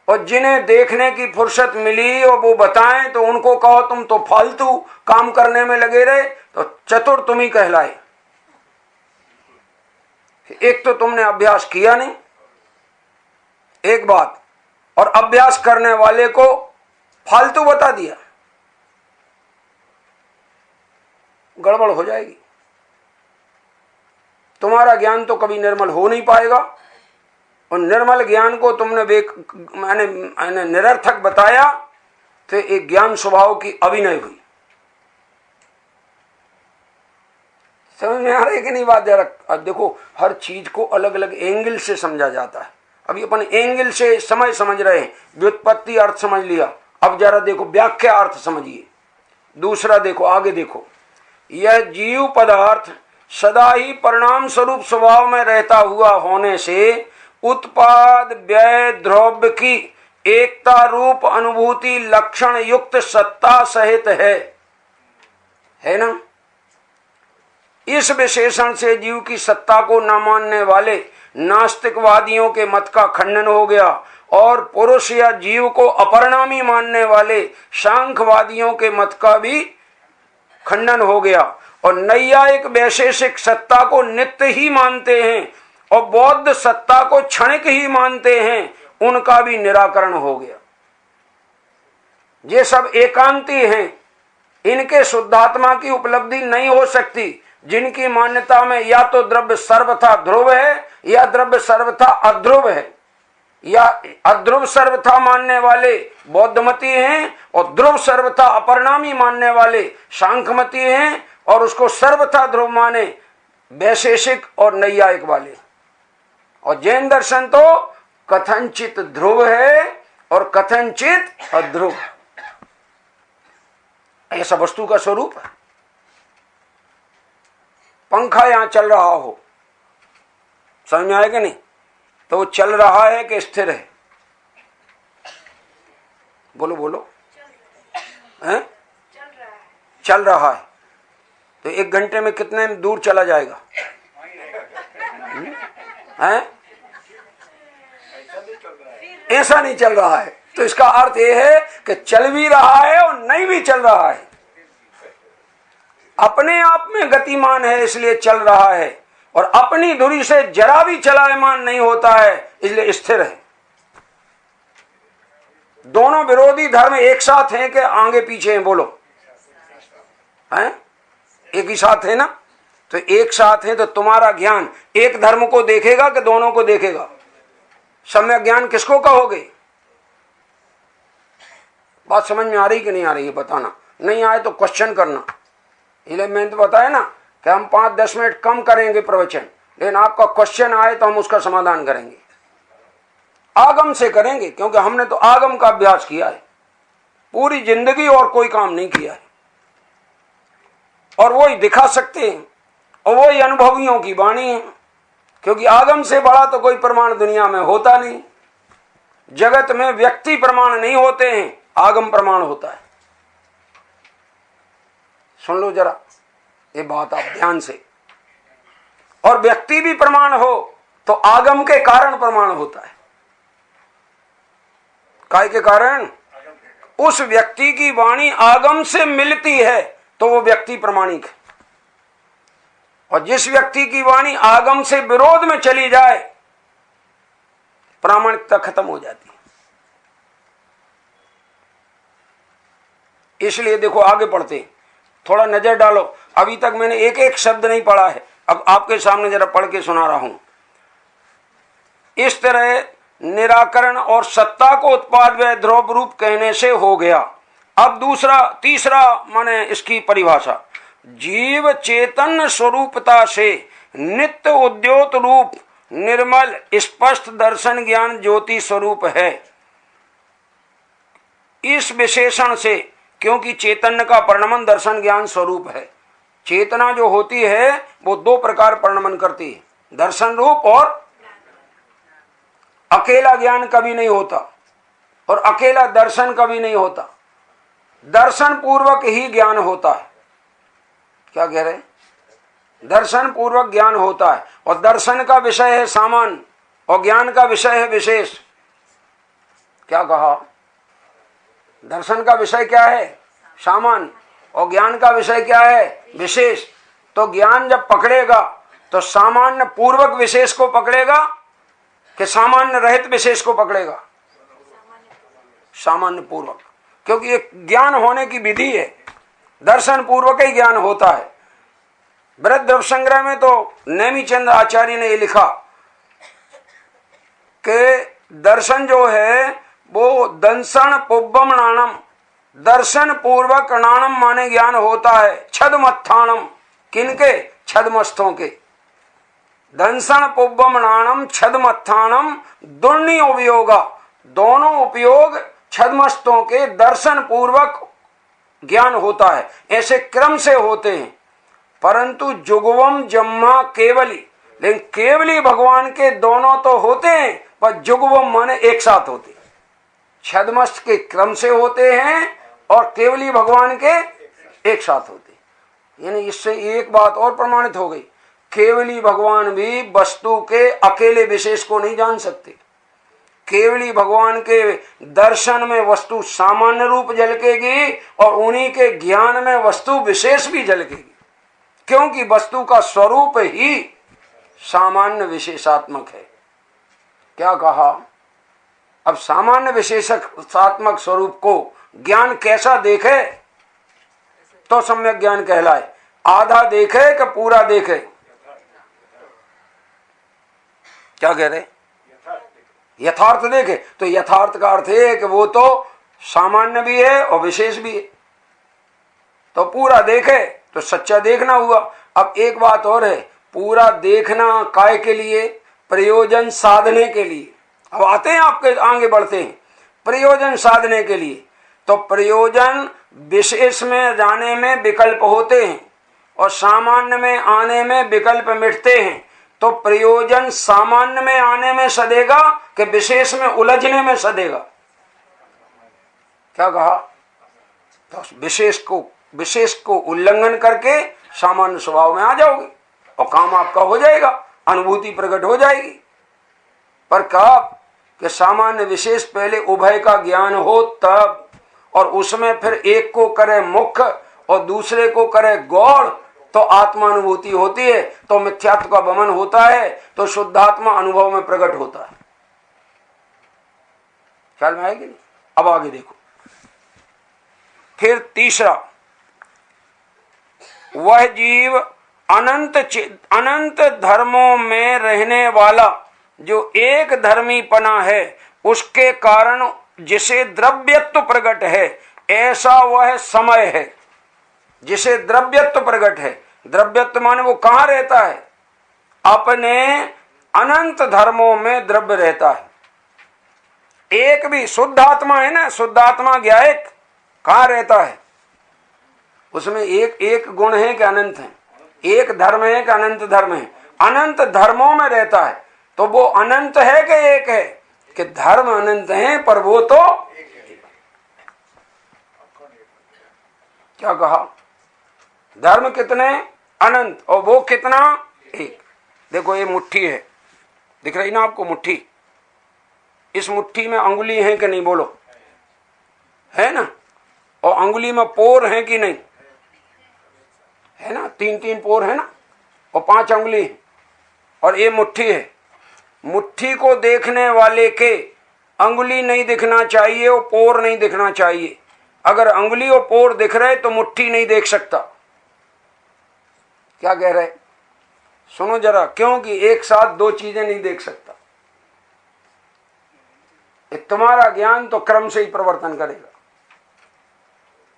और जिन्हें देखने की फुर्सत मिली और वो बताएं तो उनको कहो तुम तो फालतू काम करने में लगे रहे, तो चतुर तुम ही कहलाए। एक तो तुमने अभ्यास किया नहीं, एक बात, और अभ्यास करने वाले को फालतू बता दिया, गड़बड़ हो जाएगी। तुम्हारा ज्ञान तो कभी निर्मल हो नहीं पाएगा, और निर्मल ज्ञान को तुमने मैंने निरर्थक बताया तो एक ज्ञान स्वभाव की अभिनय हुई। समझ में आ रही कि नहीं बात? जरा अब देखो, हर चीज को अलग अलग एंगल से समझा जाता है। अभी अपन एंगल से समझ रहे हैं, व्युत्पत्ति अर्थ समझ लिया, अब जरा देखो व्याख्या अर्थ समझिए। दूसरा देखो, आगे देखो, यह जीव पदार्थ सदा ही परिणाम स्वरूप स्वभाव में रहता हुआ होने से उत्पाद व्यय द्रव्य की एकता रूप अनुभूति लक्षण युक्त सत्ता सहित है ना। इस विशेषण से जीव की सत्ता को न मानने वाले नास्तिकवादियों के मत का खंडन हो गया, और पुरुष या जीव को अपरिणामी मानने वाले सांख्यवादियों के मत का भी खंडन हो गया, और नैयायिक वैशेषिक सत्ता को नित्य ही मानते हैं और बौद्ध सत्ता को क्षणिक ही मानते हैं, उनका भी निराकरण हो गया। ये सब एकांती हैं, इनके शुद्धात्मा की उपलब्धि नहीं हो सकती, जिनकी मान्यता में या तो द्रव्य सर्वथा ध्रुव है या द्रव्य सर्वथा अध्रुव है, या अध्रुव सर्वथा मानने वाले बौद्धमती हैं और ध्रुव सर्वथा अपरिणामी मानने वाले सांख्यमती हैं, और उसको सर्वथा ध्रुव माने वैशेषिक और नैयायिक वाले। और जैन दर्शन तो कथनचित ध्रुव है और कथनचित अध्रुव, ऐसा वस्तु का स्वरूप है। पंखा यहां चल रहा हो, समझ में आएगा नहीं? तो वो चल रहा है कि स्थिर है? बोलो बोलो, हैं? चल रहा है तो 1 घंटे में कितने दूर चला जाएगा? हैं? ऐसा नहीं चल रहा है। तो इसका अर्थ यह है कि चल भी रहा है और नहीं भी चल रहा है, अपने आप में गतिमान है इसलिए चल रहा है, और अपनी धुरी से जरा भी चलायमान नहीं होता है इसलिए स्थिर है। दोनों विरोधी धर्म एक साथ हैं कि आगे पीछे हैं? बोलो, हैं? एक ही साथ है ना? तो एक साथ है तो तुम्हारा ज्ञान एक धर्म को देखेगा कि दोनों को देखेगा? सम्यक ज्ञान किसको कहोगे? बात समझ में आ रही कि नहीं आ रही है बताना। नहीं आए तो क्वेश्चन करना। इसलिए मैंने तो बताया ना कि हम 5-10 मिनट कम करेंगे प्रवचन, लेकिन आपका क्वेश्चन आए तो हम उसका समाधान करेंगे, आगम से करेंगे, क्योंकि हमने तो आगम का अभ्यास किया है पूरी जिंदगी और कोई काम नहीं किया है, और वही दिखा सकते हैं और वही अनुभवियों की वाणी है, क्योंकि आगम से बड़ा तो कोई प्रमाण दुनिया में होता नहीं। जगत में व्यक्ति प्रमाण नहीं होते हैं, आगम प्रमाण होता है। सुन लो जरा ये बात आप ध्यान से। और व्यक्ति भी प्रमाण हो तो आगम के कारण प्रमाण होता है। काय के कारण? उस व्यक्ति की वाणी आगम से मिलती है तो वो व्यक्ति प्रमाणिक है, और जिस व्यक्ति की वाणी आगम से विरोध में चली जाए प्रामाणिकता खत्म हो जाती है। इसलिए देखो आगे पढ़ते हैं, थोड़ा नजर डालो। अभी तक मैंने एक एक शब्द नहीं पढ़ा है, अब आपके सामने जरा पढ़ के सुना रहा हूं। इस तरह निराकरण और सत्ता को उत्पाद व ध्रुव रूप कहने से हो गया। अब तीसरा माने इसकी परिभाषा, जीव चेतन स्वरूपता से नित्य उद्योत रूप निर्मल स्पष्ट दर्शन ज्ञान ज्योति स्वरूप है। इस विशेषण से, क्योंकि चैतन्य का परिणमन दर्शन ज्ञान स्वरूप है। चेतना जो होती है वो दो प्रकार परिणमन करती है, दर्शन रूप और अकेला ज्ञान कभी नहीं होता और अकेला दर्शन कभी नहीं होता। दर्शन पूर्वक ही ज्ञान होता है। क्या कह रहे? दर्शन पूर्वक ज्ञान होता है, और दर्शन का विषय है सामान्य और ज्ञान का विषय है विशेष। क्या कहा? दर्शन का विषय क्या है? सामान्य, और ज्ञान का विषय क्या है? विशेष। तो ज्ञान जब पकड़ेगा तो सामान्य पूर्वक विशेष को पकड़ेगा कि सामान्य रहित विशेष को पकड़ेगा? सामान्य पूर्वक, क्योंकि ये ज्ञान होने की विधि है। दर्शन पूर्वक ही ज्ञान होता है। बृहद द्रव्य संग्रह में तो नेमिचंद आचार्य ने ये लिखा कि दर्शन जो है वो दंसन पुब्बम नाणम, दर्शन पूर्वक नाणम माने ज्ञान होता है। छदमत्थाणम, किनके? छदमस्थों के। दंसन पुब्बम नाणम छदमत्थाणम दुर्नि उपयोगा, दोनों उपयोग छदमस्तों के दर्शन पूर्वक ज्ञान होता है। ऐसे क्रम से होते हैं, परंतु जुगवम जम्मा केवली, लेकिन केवली भगवान के दोनों तो होते हैं, पर जुगवम माने एक साथ होते हैं। छदमस्त के क्रम से होते हैं और केवली भगवान के एक साथ होते हैं। यानी इससे एक बात और प्रमाणित हो गई, केवली भगवान भी वस्तु के अकेले विशेष को नहीं जान सकते। केवली भगवान के दर्शन में वस्तु सामान्य रूप झलकेगी और उन्हीं के ज्ञान में वस्तु विशेष भी झलकेगी, क्योंकि वस्तु का स्वरूप ही सामान्य विशेषात्मक है। क्या कहा? अब सामान्य विशेषात्मक स्वरूप को ज्ञान कैसा देखे तो सम्यक ज्ञान कहलाए? आधा देखे कि पूरा देखे? क्या कह रहे? यथार्थ देखे। तो यथार्थ का अर्थ है कि वो तो सामान्य भी है और विशेष भी है। तो पूरा देखे तो सच्चा देखना हुआ। अब एक बात और है, पूरा देखना काय के लिए? प्रयोजन साधने के लिए। अब आते हैं आपके आगे बढ़ते हैं, प्रयोजन साधने के लिए। तो प्रयोजन विशेष में जाने में विकल्प होते हैं और सामान्य में आने में विकल्प मिटते हैं। तो प्रयोजन सामान्य में आने में सदेगा कि विशेष में उलझने में सदेगा? क्या कहा? तो विशेष को उल्लंघन करके सामान्य स्वभाव में आ जाओगे और काम आपका हो जाएगा, अनुभूति प्रकट हो जाएगी। पर कहा कि सामान्य विशेष पहले उभय का ज्ञान हो तब, और उसमें फिर एक को करे मुख्य और दूसरे को करे गौड़, तो आत्मानुभूति होती है, तो मिथ्यात्व का वमन होता है, तो शुद्धात्मा अनुभव में प्रकट होता है। ख्याल में आएगी नहीं? अब आगे देखो, फिर तीसरा, वह जीव अनंत धर्मों में रहने वाला जो एक धर्मीपना है, उसके कारण जिसे द्रव्यत्व प्रकट है, ऐसा वह समय है जिसे द्रव्यत्व प्रकट है। द्रव्यत्व माने वो कहां रहता है? अपने अनंत धर्मों में द्रव्य रहता है। एक भी शुद्ध आत्मा है ना, शुद्ध आत्मा ज्ञायक कहां रहता है? उसमें एक गुण है कि अनंत है? एक धर्म है कि अनंत धर्म है? अनंत धर्मों में रहता है। तो वो अनंत है कि एक है? कि धर्म अनंत है पर वो तो क्या कहा? धर्म कितने? अनंत, और वो कितना? एक। देखो ये मुट्ठी है, दिख रही ना आपको मुट्ठी? इस मुट्ठी में अंगुली है कि नहीं? बोलो, है ना? और अंगुली में पोर है कि नहीं? है ना? 3-3 पोर है ना, और 5 अंगुली है, और ये मुट्ठी है। मुट्ठी को देखने वाले के अंगुली नहीं दिखना चाहिए और पोर नहीं दिखना चाहिए। अगर अंगुली और पोर दिख रहे तो मुट्ठी नहीं देख सकता। क्या कह रहे? सुनो जरा, क्योंकि एक साथ दो चीजें नहीं देख सकता। तुम्हारा ज्ञान तो क्रम से ही परिवर्तन करेगा,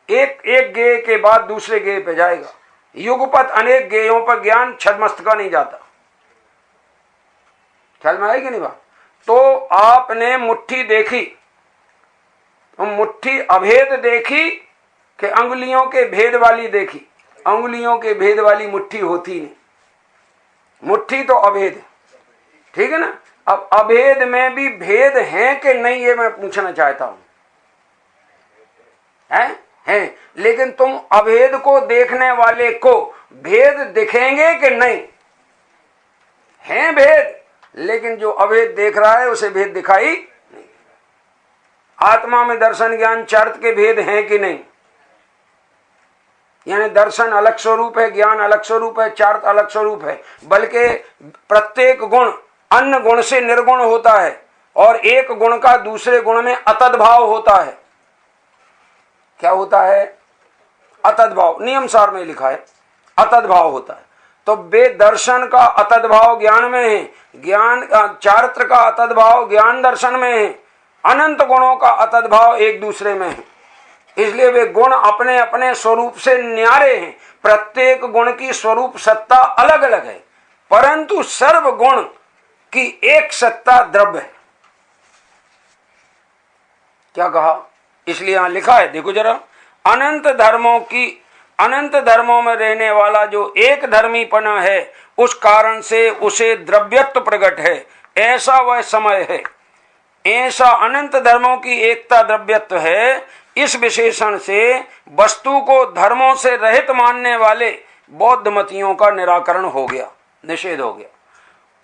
एक गेय के बाद दूसरे गेय पे जाएगा। युगपत अनेक गेयों पर ज्ञान छदमस्तका नहीं जाता। ख्याल में आएगी नहीं बात? तो आपने मुट्ठी देखी, तो मुट्ठी अभेद देखी कि अंगुलियों के भेद वाली देखी? अंगुलियों के भेद वाली मुट्ठी होती नहीं, मुट्ठी तो अभेद है, ठीक है ना? अब अभेद में भी भेद है कि नहीं, ये मैं पूछना चाहता हूं। है, लेकिन तुम अभेद को देखने वाले को भेद दिखेंगे कि नहीं? है भेद, लेकिन जो अभेद देख रहा है उसे भेद दिखाई नहीं। आत्मा में दर्शन ज्ञान चार्थ के भेद हैं कि नहीं? यानी दर्शन अलग स्वरूप है, ज्ञान अलग स्वरूप है, चार्थ अलग स्वरूप है। बल्कि प्रत्येक गुण अन्य गुण से निर्गुण होता है, और एक गुण का दूसरे गुण में अतद्भाव होता है। क्या होता है? अतद्भाव। नियम सार में लिखा है अतद्भाव होता है। तो दर्शन का अतद्भाव ज्ञान में है, ज्ञान का चारित्र का अतद्भाव ज्ञान दर्शन में है, अनंत गुणों का अतद्भाव एक दूसरे में है। इसलिए वे गुण अपने अपने स्वरूप से न्यारे हैं। प्रत्येक गुण की स्वरूप सत्ता अलग अलग है, परंतु सर्व गुण की एक सत्ता द्रव्य है। क्या कहा? इसलिए यहां लिखा है, देखो जरा, अनंत धर्मों में रहने वाला जो एक धर्मीपना है, उस कारण से उसे द्रव्यत्व प्रकट है, ऐसा वह समय है। ऐसा अनंत धर्मों की एकता द्रव्यत्व है। इस विशेषण से वस्तु को धर्मों से रहित मानने वाले बौद्ध मतियों का निराकरण हो गया, निषेध हो गया।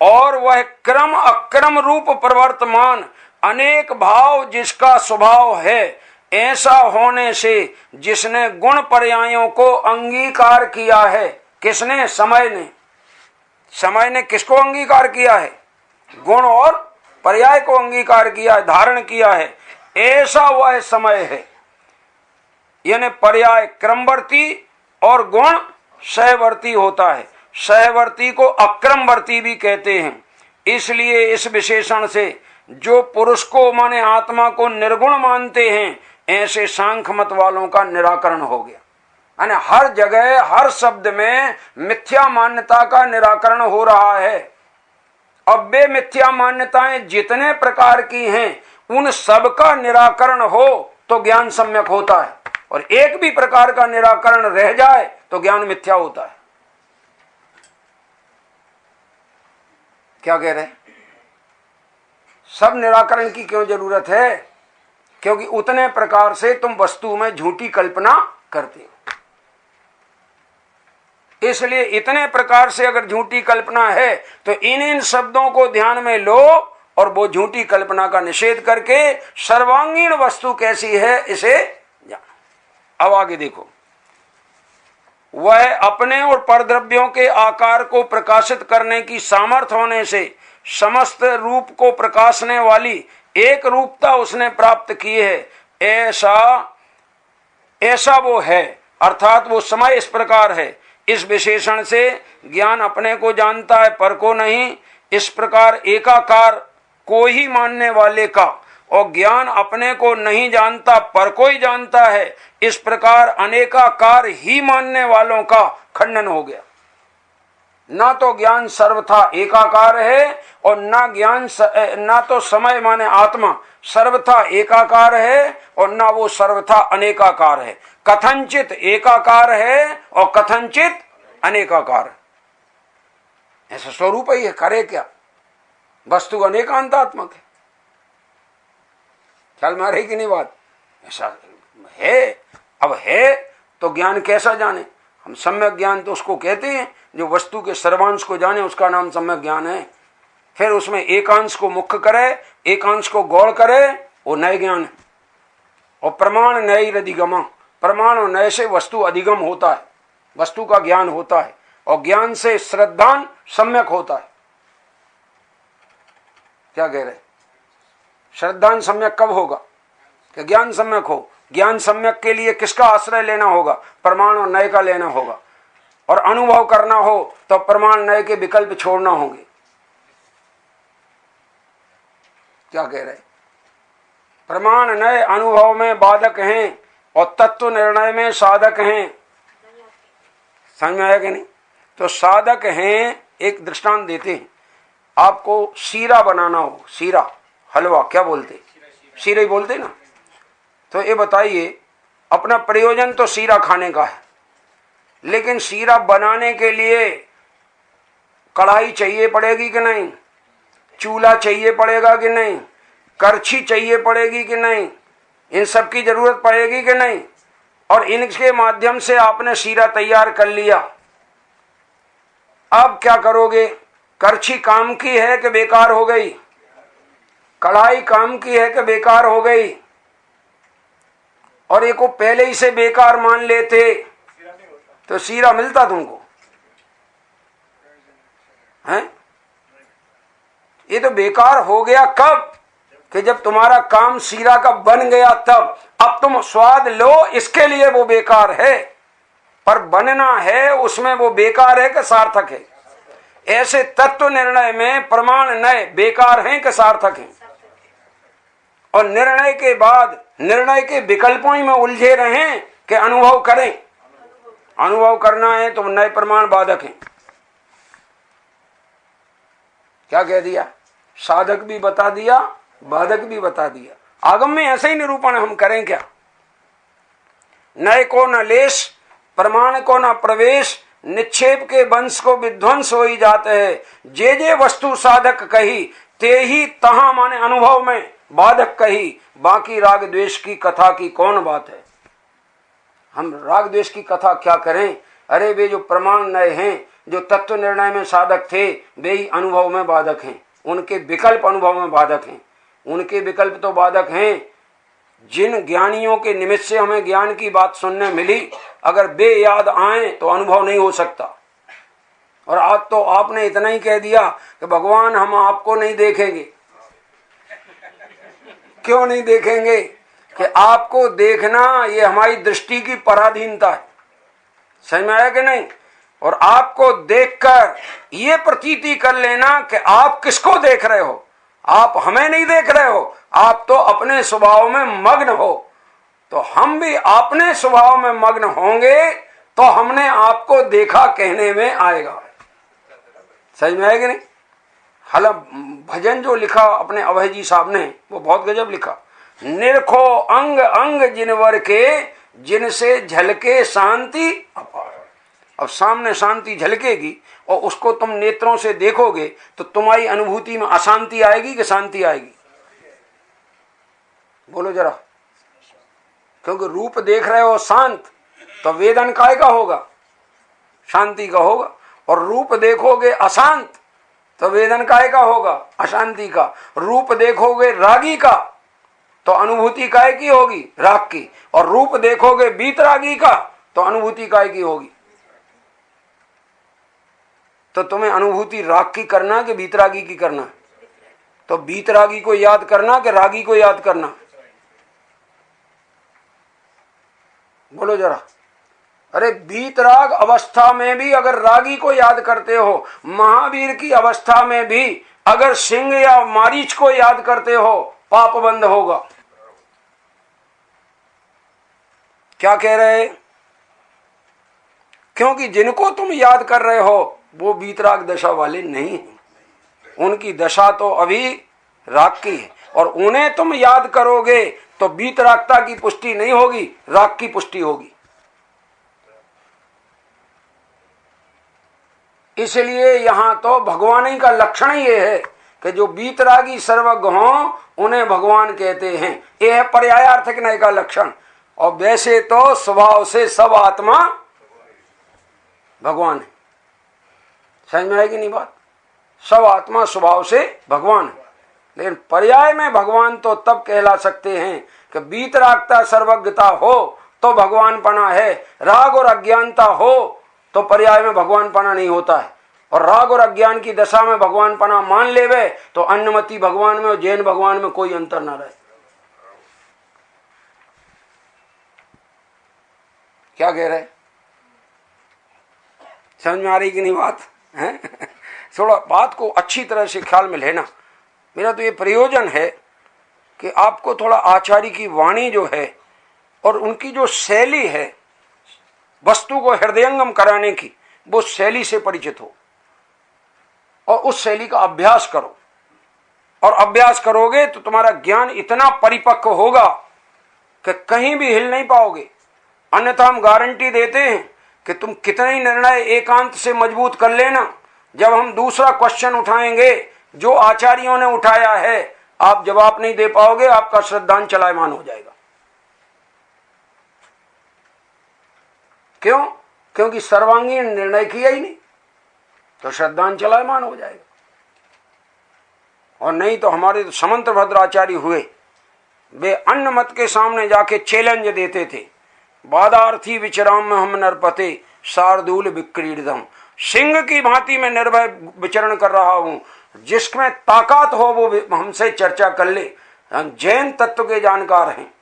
और वह क्रम अक्रम रूप प्रवर्तमान अनेक भाव जिसका स्वभाव है, ऐसा होने से जिसने गुण पर्यायों को अंगीकार किया है। किसने? समय ने। समय ने किसको अंगीकार किया है? गुण और पर्याय को अंगीकार किया है, धारण किया है। ऐसा वह समय है। यानी पर्याय क्रमवर्ती और गुण सहवर्ती होता है। सहवर्ती को अक्रमवर्ती भी कहते हैं। इसलिए इस विशेषण से जो पुरुष को माने आत्मा को निर्गुण मानते हैं, ऐसे सांख्य मत वालों का निराकरण हो गया। यानी हर जगह हर शब्द में मिथ्या मान्यता का निराकरण हो रहा है। अब वे मिथ्या मान्यताएं जितने प्रकार की हैं, उन सब का निराकरण हो तो ज्ञान सम्यक होता है, और एक भी प्रकार का निराकरण रह जाए तो ज्ञान मिथ्या होता है। क्या कह रहे हैं? सब निराकरण की क्यों जरूरत है? क्योंकि उतने प्रकार से तुम वस्तु में झूठी कल्पना करते हो। इसलिए इतने प्रकार से अगर झूठी कल्पना है तो इन शब्दों को ध्यान में लो और वो झूठी कल्पना का निषेध करके सर्वांगीण वस्तु कैसी है इसे जानो। अब आगे देखो, वह अपने और परद्रव्यों के आकार को प्रकाशित करने की सामर्थ्य होने से समस्त रूप को प्रकाशने वाली एक रूपता उसने प्राप्त की है, ऐसा वो है, अर्थात वो समय इस प्रकार है। इस विशेषण से ज्ञान अपने को जानता है पर को नहीं। इस प्रकार एकाकार को ही मानने वाले का और ज्ञान अपने को नहीं जानता पर को ही जानता है, इस प्रकार अनेकाकार ही मानने वालों का खंडन हो गया। ना तो ज्ञान सर्वथा एकाकार है और ना तो समय माने आत्मा सर्वथा एकाकार है और ना वो सर्वथा अनेकाकार है। कथनचित एकाकार है और कथनचित अनेकाकार है। ऐसा स्वरूप ही है, करे क्या? वस्तु अनेकांतात्मक है। ख्याल में आ रही कि नहीं बात? ऐसा है। अब है तो ज्ञान कैसा जाने? हम सम्यक ज्ञान तो उसको कहते हैं जो वस्तु के सर्वांश को जाने, उसका नाम सम्यक ज्ञान है। फिर उसमें एकांश को मुख्य करे, एकांश को गौड़ करे, वो नए ज्ञान है। और प्रमाण नए अधिगम, प्रमाण और नए से वस्तु अधिगम होता है, वस्तु का ज्ञान होता है। और ज्ञान से श्रद्धान सम्यक होता है। क्या कह रहे? श्रद्धान सम्यक कब होगा? कि ज्ञान सम्यक हो। ज्ञान सम्यक के लिए किसका आश्रय लेना होगा? प्रमाण और नए का लेना होगा। और अनुभव करना हो तो प्रमाण नए के विकल्प छोड़ना होंगे। क्या कह रहे? प्रमाण नए अनुभव में बाधक हैं और तत्व निर्णय में साधक हैं। समझ में आया कि नहीं? तो साधक हैं। एक दृष्टांत देते हैं। आपको सीरा बनाना हो, सीरा हलवा क्या बोलते? सीरा ही बोलते ना। तो ये बताइए, अपना प्रयोजन तो सीरा खाने का है, लेकिन सीरा बनाने के लिए कढ़ाई चाहिए पड़ेगी कि नहीं? चूल्हा चाहिए पड़ेगा कि नहीं? करछी चाहिए पड़ेगी कि नहीं? इन सब की जरूरत पड़ेगी कि नहीं? और इनके माध्यम से आपने सीरा तैयार कर लिया। अब क्या करोगे? करछी काम की है कि बेकार हो गई? कढ़ाई काम की है कि बेकार हो गई? और एक को पहले ही से बेकार मान लेते तो सीरा मिलता तुमको? हैं? ये तो बेकार हो गया कब? कि जब तुम्हारा काम सीरा का बन गया तब। अब तुम स्वाद लो, इसके लिए वो बेकार है, पर बनना है उसमें वो बेकार है कि सार्थक है? ऐसे तत्व निर्णय में प्रमाण नए बेकार हैं कि सार्थक हैं? और निर्णय के बाद निर्णय के विकल्पों में उलझे रहें कि अनुभव करें? अनुभव करना है तो नए प्रमाण बाधक हैं। क्या कह दिया? साधक भी बता दिया, बाधक भी बता दिया। आगम में ऐसे ही निरूपण हम करें क्या? नए को न लेश, प्रमाण को न प्रवेश, निक्षेप के वंश को विध्वंस हो ही जाते हैं। जे वस्तु साधक कही, ते ही तहां माने अनुभव में बाधक कही। बाकी राग द्वेष की कथा की कौन बात है? हम राग द्वेष की कथा क्या करें? अरे वे जो प्रमाण नए हैं, जो तत्व निर्णय में साधक थे, वे ही अनुभव में बाधक हैं। उनके विकल्प अनुभव में बाधक हैं। उनके विकल्प तो बाधक हैं जिन ज्ञानियों के निमित्त से हमें ज्ञान की बात सुनने मिली। अगर वे याद आए तो अनुभव नहीं हो सकता। और आज तो आपने इतना ही कह दिया कि भगवान हम आपको नहीं देखेंगे। क्यों नहीं देखेंगे? कि आपको देखना ये हमारी दृष्टि की पराधीनता है। समझ में आया कि नहीं? और आपको देखकर ये प्रतीति कर लेना कि आप किसको देख रहे हो? आप हमें नहीं देख रहे हो, आप तो अपने स्वभाव में मग्न हो। तो हम भी अपने स्वभाव में मग्न होंगे तो हमने आपको देखा कहने में आएगा। समझ में आएगा नहीं? हल भजन जो लिखा अपने अभय जी साहब ने, वो बहुत गजब लिखा। निरखो अंग अंग जिनवर के, जिनसे झलके शांति अपार। अब सामने शांति झलकेगी और उसको तुम नेत्रों से देखोगे तो तुम्हारी अनुभूति में अशांति आएगी कि शांति आएगी? बोलो जरा। क्योंकि रूप देख रहे हो शांत, तो वेदन काय का होगा? शांति का होगा। और रूप देखोगे अशांत तो वेदन काय का होगा? अशांति का। रूप देखोगे रागी का तो अनुभूति काय की होगी? राग की। और रूप देखोगे बीतरागी का तो अनुभूति काय की होगी? तो तुम्हें अनुभूति राग की करना कि बीतरागी की करना? तो बीतरागी को याद करना कि रागी को याद करना? बोलो जरा। अरे बीतराग अवस्था में भी अगर रागी को याद करते हो, महावीर की अवस्था में भी अगर सिंह या मारीच को याद करते हो, पाप बंद होगा। क्या कह रहे? क्योंकि जिनको तुम याद कर रहे हो वो बीतराग दशा वाले नहीं हैं, उनकी दशा तो अभी राग की है। और उन्हें तुम याद करोगे तो बीतरागता की पुष्टि नहीं होगी, राग की पुष्टि होगी। इसलिए यहां तो भगवान ही का लक्षण ये है कि जो बीतरागी सर्वज्ञ हों उन्हें भगवान कहते हैं। यह है पर्यायार्थक नय का लक्षण। और वैसे तो स्वभाव से सब आत्मा भगवान है। समझ में आएगी नहीं बात? सब आत्मा स्वभाव से भगवान है, लेकिन पर्याय में भगवान तो तब कहला सकते हैं कि बीतरागता सर्वज्ञता हो तो भगवान पना है, राग और अज्ञानता हो तो पर्याय में भगवान पना नहीं होता है। और राग और अज्ञान की दशा में भगवान पना मान लेवे तो अन्नमति भगवान में और जैन भगवान में कोई अंतर ना रहे। क्या कह रहे? समझ में आ रही कि नहीं बात है? थोड़ा बात को अच्छी तरह से ख्याल में लेना। मेरा तो ये प्रयोजन है कि आपको थोड़ा आचार्य की वाणी जो है और उनकी जो शैली है वस्तु को हृदयंगम कराने की, वो शैली से परिचित हो और उस शैली का अभ्यास करो। और अभ्यास करोगे तो तुम्हारा ज्ञान इतना परिपक्व होगा कि कहीं भी हिल नहीं पाओगे। अन्यथा हम गारंटी देते हैं कि तुम कितने ही निर्णय एकांत से मजबूत कर लेना, जब हम दूसरा क्वेश्चन उठाएंगे जो आचार्यों ने उठाया है आप जवाब नहीं दे पाओगे, आपका श्रद्धांजलि चलायमान हो जाएगा। क्यों? क्योंकि सर्वांगीण निर्णय किया ही नहीं, तो श्रद्धांजलि चलायमान हो जाएगा। और नहीं तो हमारे तो समंत्र भद्राचार्य हुए, वे अन्न मत के सामने जाके चैलेंज देते थे, बाधार्थी विचराम में हम नरपते शार्दूल विक्रीडम। सिंह की भांति में निर्भय विचरण कर रहा हूं, जिसमें ताकत हो वो हमसे चर्चा कर ले, हम जैन तत्व के जानकार हैं।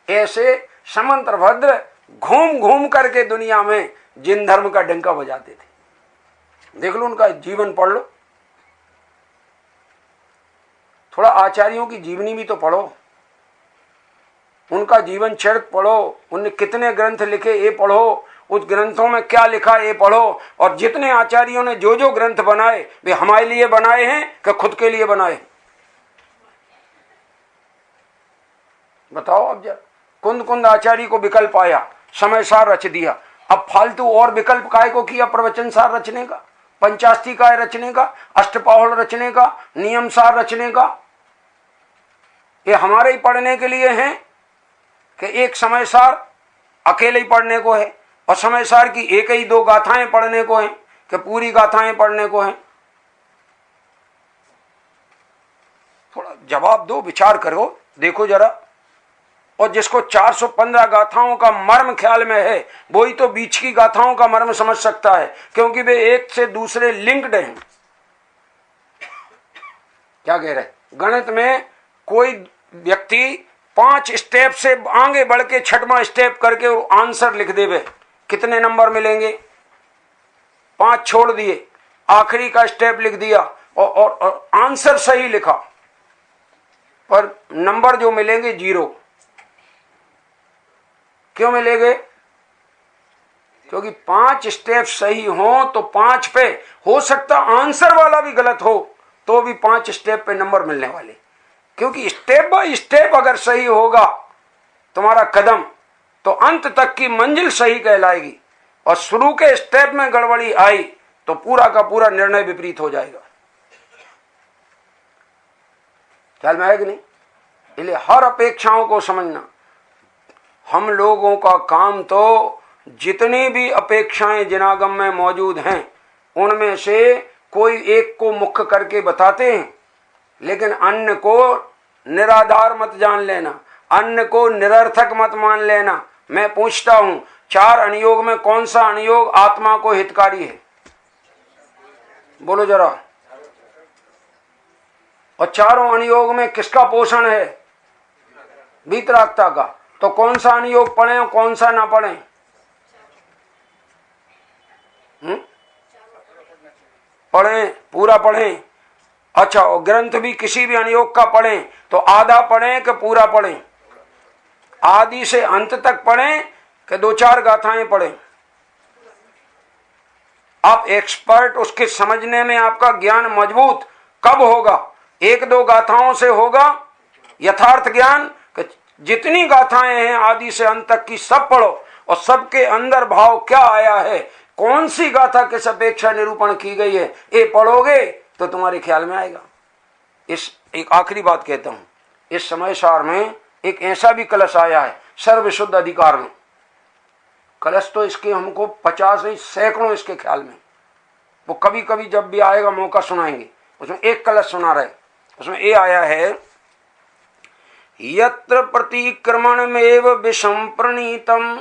ऐसे समंत्र भद्र घूम घूम करके दुनिया में जिन धर्म का डंका बजाते थे। देख लो, उनका जीवन पढ़ लो, थोड़ा आचार्यों की जीवनी भी तो पढ़ो, उनका जीवन चरित्र पढ़ो, उनने कितने ग्रंथ लिखे ये पढ़ो, उस ग्रंथों में क्या लिखा ये पढ़ो। और जितने आचार्यों ने जो जो ग्रंथ बनाए वे हमारे लिए बनाए हैं कि खुद के लिए बनाए? बताओ अब जरा। कुंद कुंद आचार्य को विकल्प आया, समय सार रच दिया, अब फालतू और विकल्प काय को किया प्रवचन सार रचने का, पंचास्ती काय रचने का, अष्टपाहुल रचने का, नियम सार रचने का? ये हमारे ही पढ़ने के लिए हैं कि एक समय सार अकेले ही पढ़ने को है और समय सार की एक ही दो गाथाएं पढ़ने को है कि पूरी गाथाएं पढ़ने को है? थोड़ा जवाब दो, विचार करो, देखो जरा। और जिसको 415 गाथाओं का मर्म ख्याल में है वही तो बीच की गाथाओं का मर्म समझ सकता है, क्योंकि वे एक से दूसरे लिंक्ड हैं। क्या कह रहे? गणित में कोई व्यक्ति 5 स्टेप से आगे बढ़ के 6वां स्टेप करके आंसर लिख देवे, कितने नंबर मिलेंगे? 5 छोड़ दिए, आखिरी का स्टेप लिख दिया और आंसर सही लिखा, पर नंबर जो मिलेंगे 0। क्यों मिलेंगे? क्योंकि 5 स्टेप सही हो तो 5 पे हो सकता आंसर वाला भी गलत हो तो भी 5 स्टेप पे नंबर मिलने वाले। क्योंकि स्टेप बाय स्टेप अगर सही होगा तुम्हारा कदम तो अंत तक की मंजिल सही कहलाएगी, और शुरू के स्टेप में गड़बड़ी आई तो पूरा का पूरा निर्णय विपरीत हो जाएगा। ख्याल में आएगा नहीं? इसलिए हर अपेक्षाओं को समझना। हम लोगों का काम तो जितनी भी अपेक्षाएं जिनागम में मौजूद हैं उनमें से कोई एक को मुख्य करके बताते हैं, लेकिन अन्य को निराधार मत जान लेना, अन्य को निरर्थक मत मान लेना। मैं पूछता हूं, 4 अनुयोग में कौन सा अनुयोग आत्मा को हितकारी है? बोलो जरा। और चारों अनुयोग में किसका पोषण है? वीतरागता का। तो कौन सा अनुयोग पढ़े और कौन सा ना पढ़े? पढ़ें, पूरा पढ़ें। अच्छा, और ग्रंथ भी किसी भी अनुयोग का पढ़ें तो आधा पढ़ें कि पूरा पढ़ें? आदि से अंत तक पढ़ें कि 2-4 गाथाएं पढ़ें? आप एक्सपर्ट, उसके समझने में आपका ज्ञान मजबूत कब होगा? 1-2 गाथाओं से होगा यथार्थ ज्ञान। कि जितनी गाथाएं हैं आदि से अंत तक की सब पढ़ो और सबके अंदर भाव क्या आया है, कौन सी गाथा किस अपेक्षा निरूपण की गई है, ये पढ़ोगे तो तुम्हारे ख्याल में आएगा। इस एक आखिरी बात कहता हूं, इस समय सार में एक ऐसा भी कलश आया है सर्वशुद्ध अधिकार में। कलश तो इसके हमको 50 नहीं सैकड़ों इसके ख्याल में, वो कभी कभी जब भी आएगा मौका सुनाएंगे। उसमें एक कलश सुना रहे, उसमें ये आया है, यत्र प्रतिक्रमणमेव विषम प्रणीतम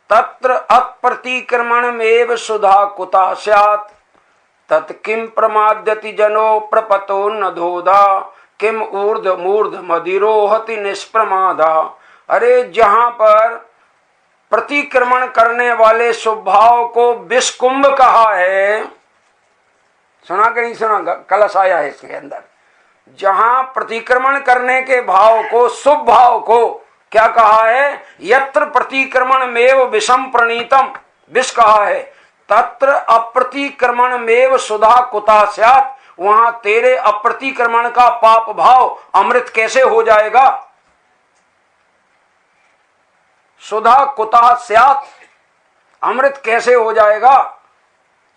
तत्र अप्रतिक्रमणमेव सुधा कुता स्यात् तत्किं प्रमाद्यति जनो प्रपतो न धोधा किम ऊर्ध मूर्ध मदिरोहति निष्प्रमादा। अरे जहां पर प्रतिक्रमण करने वाले स्वभाव को विषकुंभ कहा है, सुना कि नहीं सुना? कलश आया है इसके अंदर। जहां प्रतिक्रमण करने के भाव को, शुभ भाव को क्या कहा है? यत्र प्रतिक्रमण मेव विषम प्रणीतम, विष कहा है। तत्र अप्रतिक्रमण मेव सुधा कुता स्यात्, वहां तेरे अप्रतिक्रमण का पाप भाव अमृत कैसे हो जाएगा? सुधा कुता स्यात्, अमृत कैसे हो जाएगा?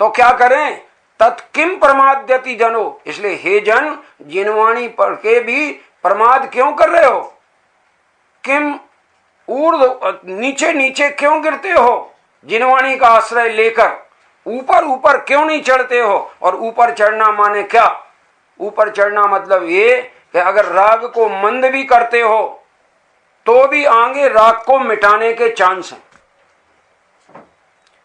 तो क्या करें? तत्किम प्रमाद्यति जनो, इसलिए हे जन, जिनवाणी पढ़ के भी प्रमाद क्यों कर रहे हो? किम ऊर्ध, नीचे नीचे क्यों गिरते हो? जिनवाणी का आश्रय लेकर ऊपर ऊपर क्यों नहीं चढ़ते हो? और ऊपर चढ़ना माने क्या? ऊपर चढ़ना मतलब ये कि अगर राग को मंद भी करते हो तो भी आगे राग को मिटाने के चांस हैं।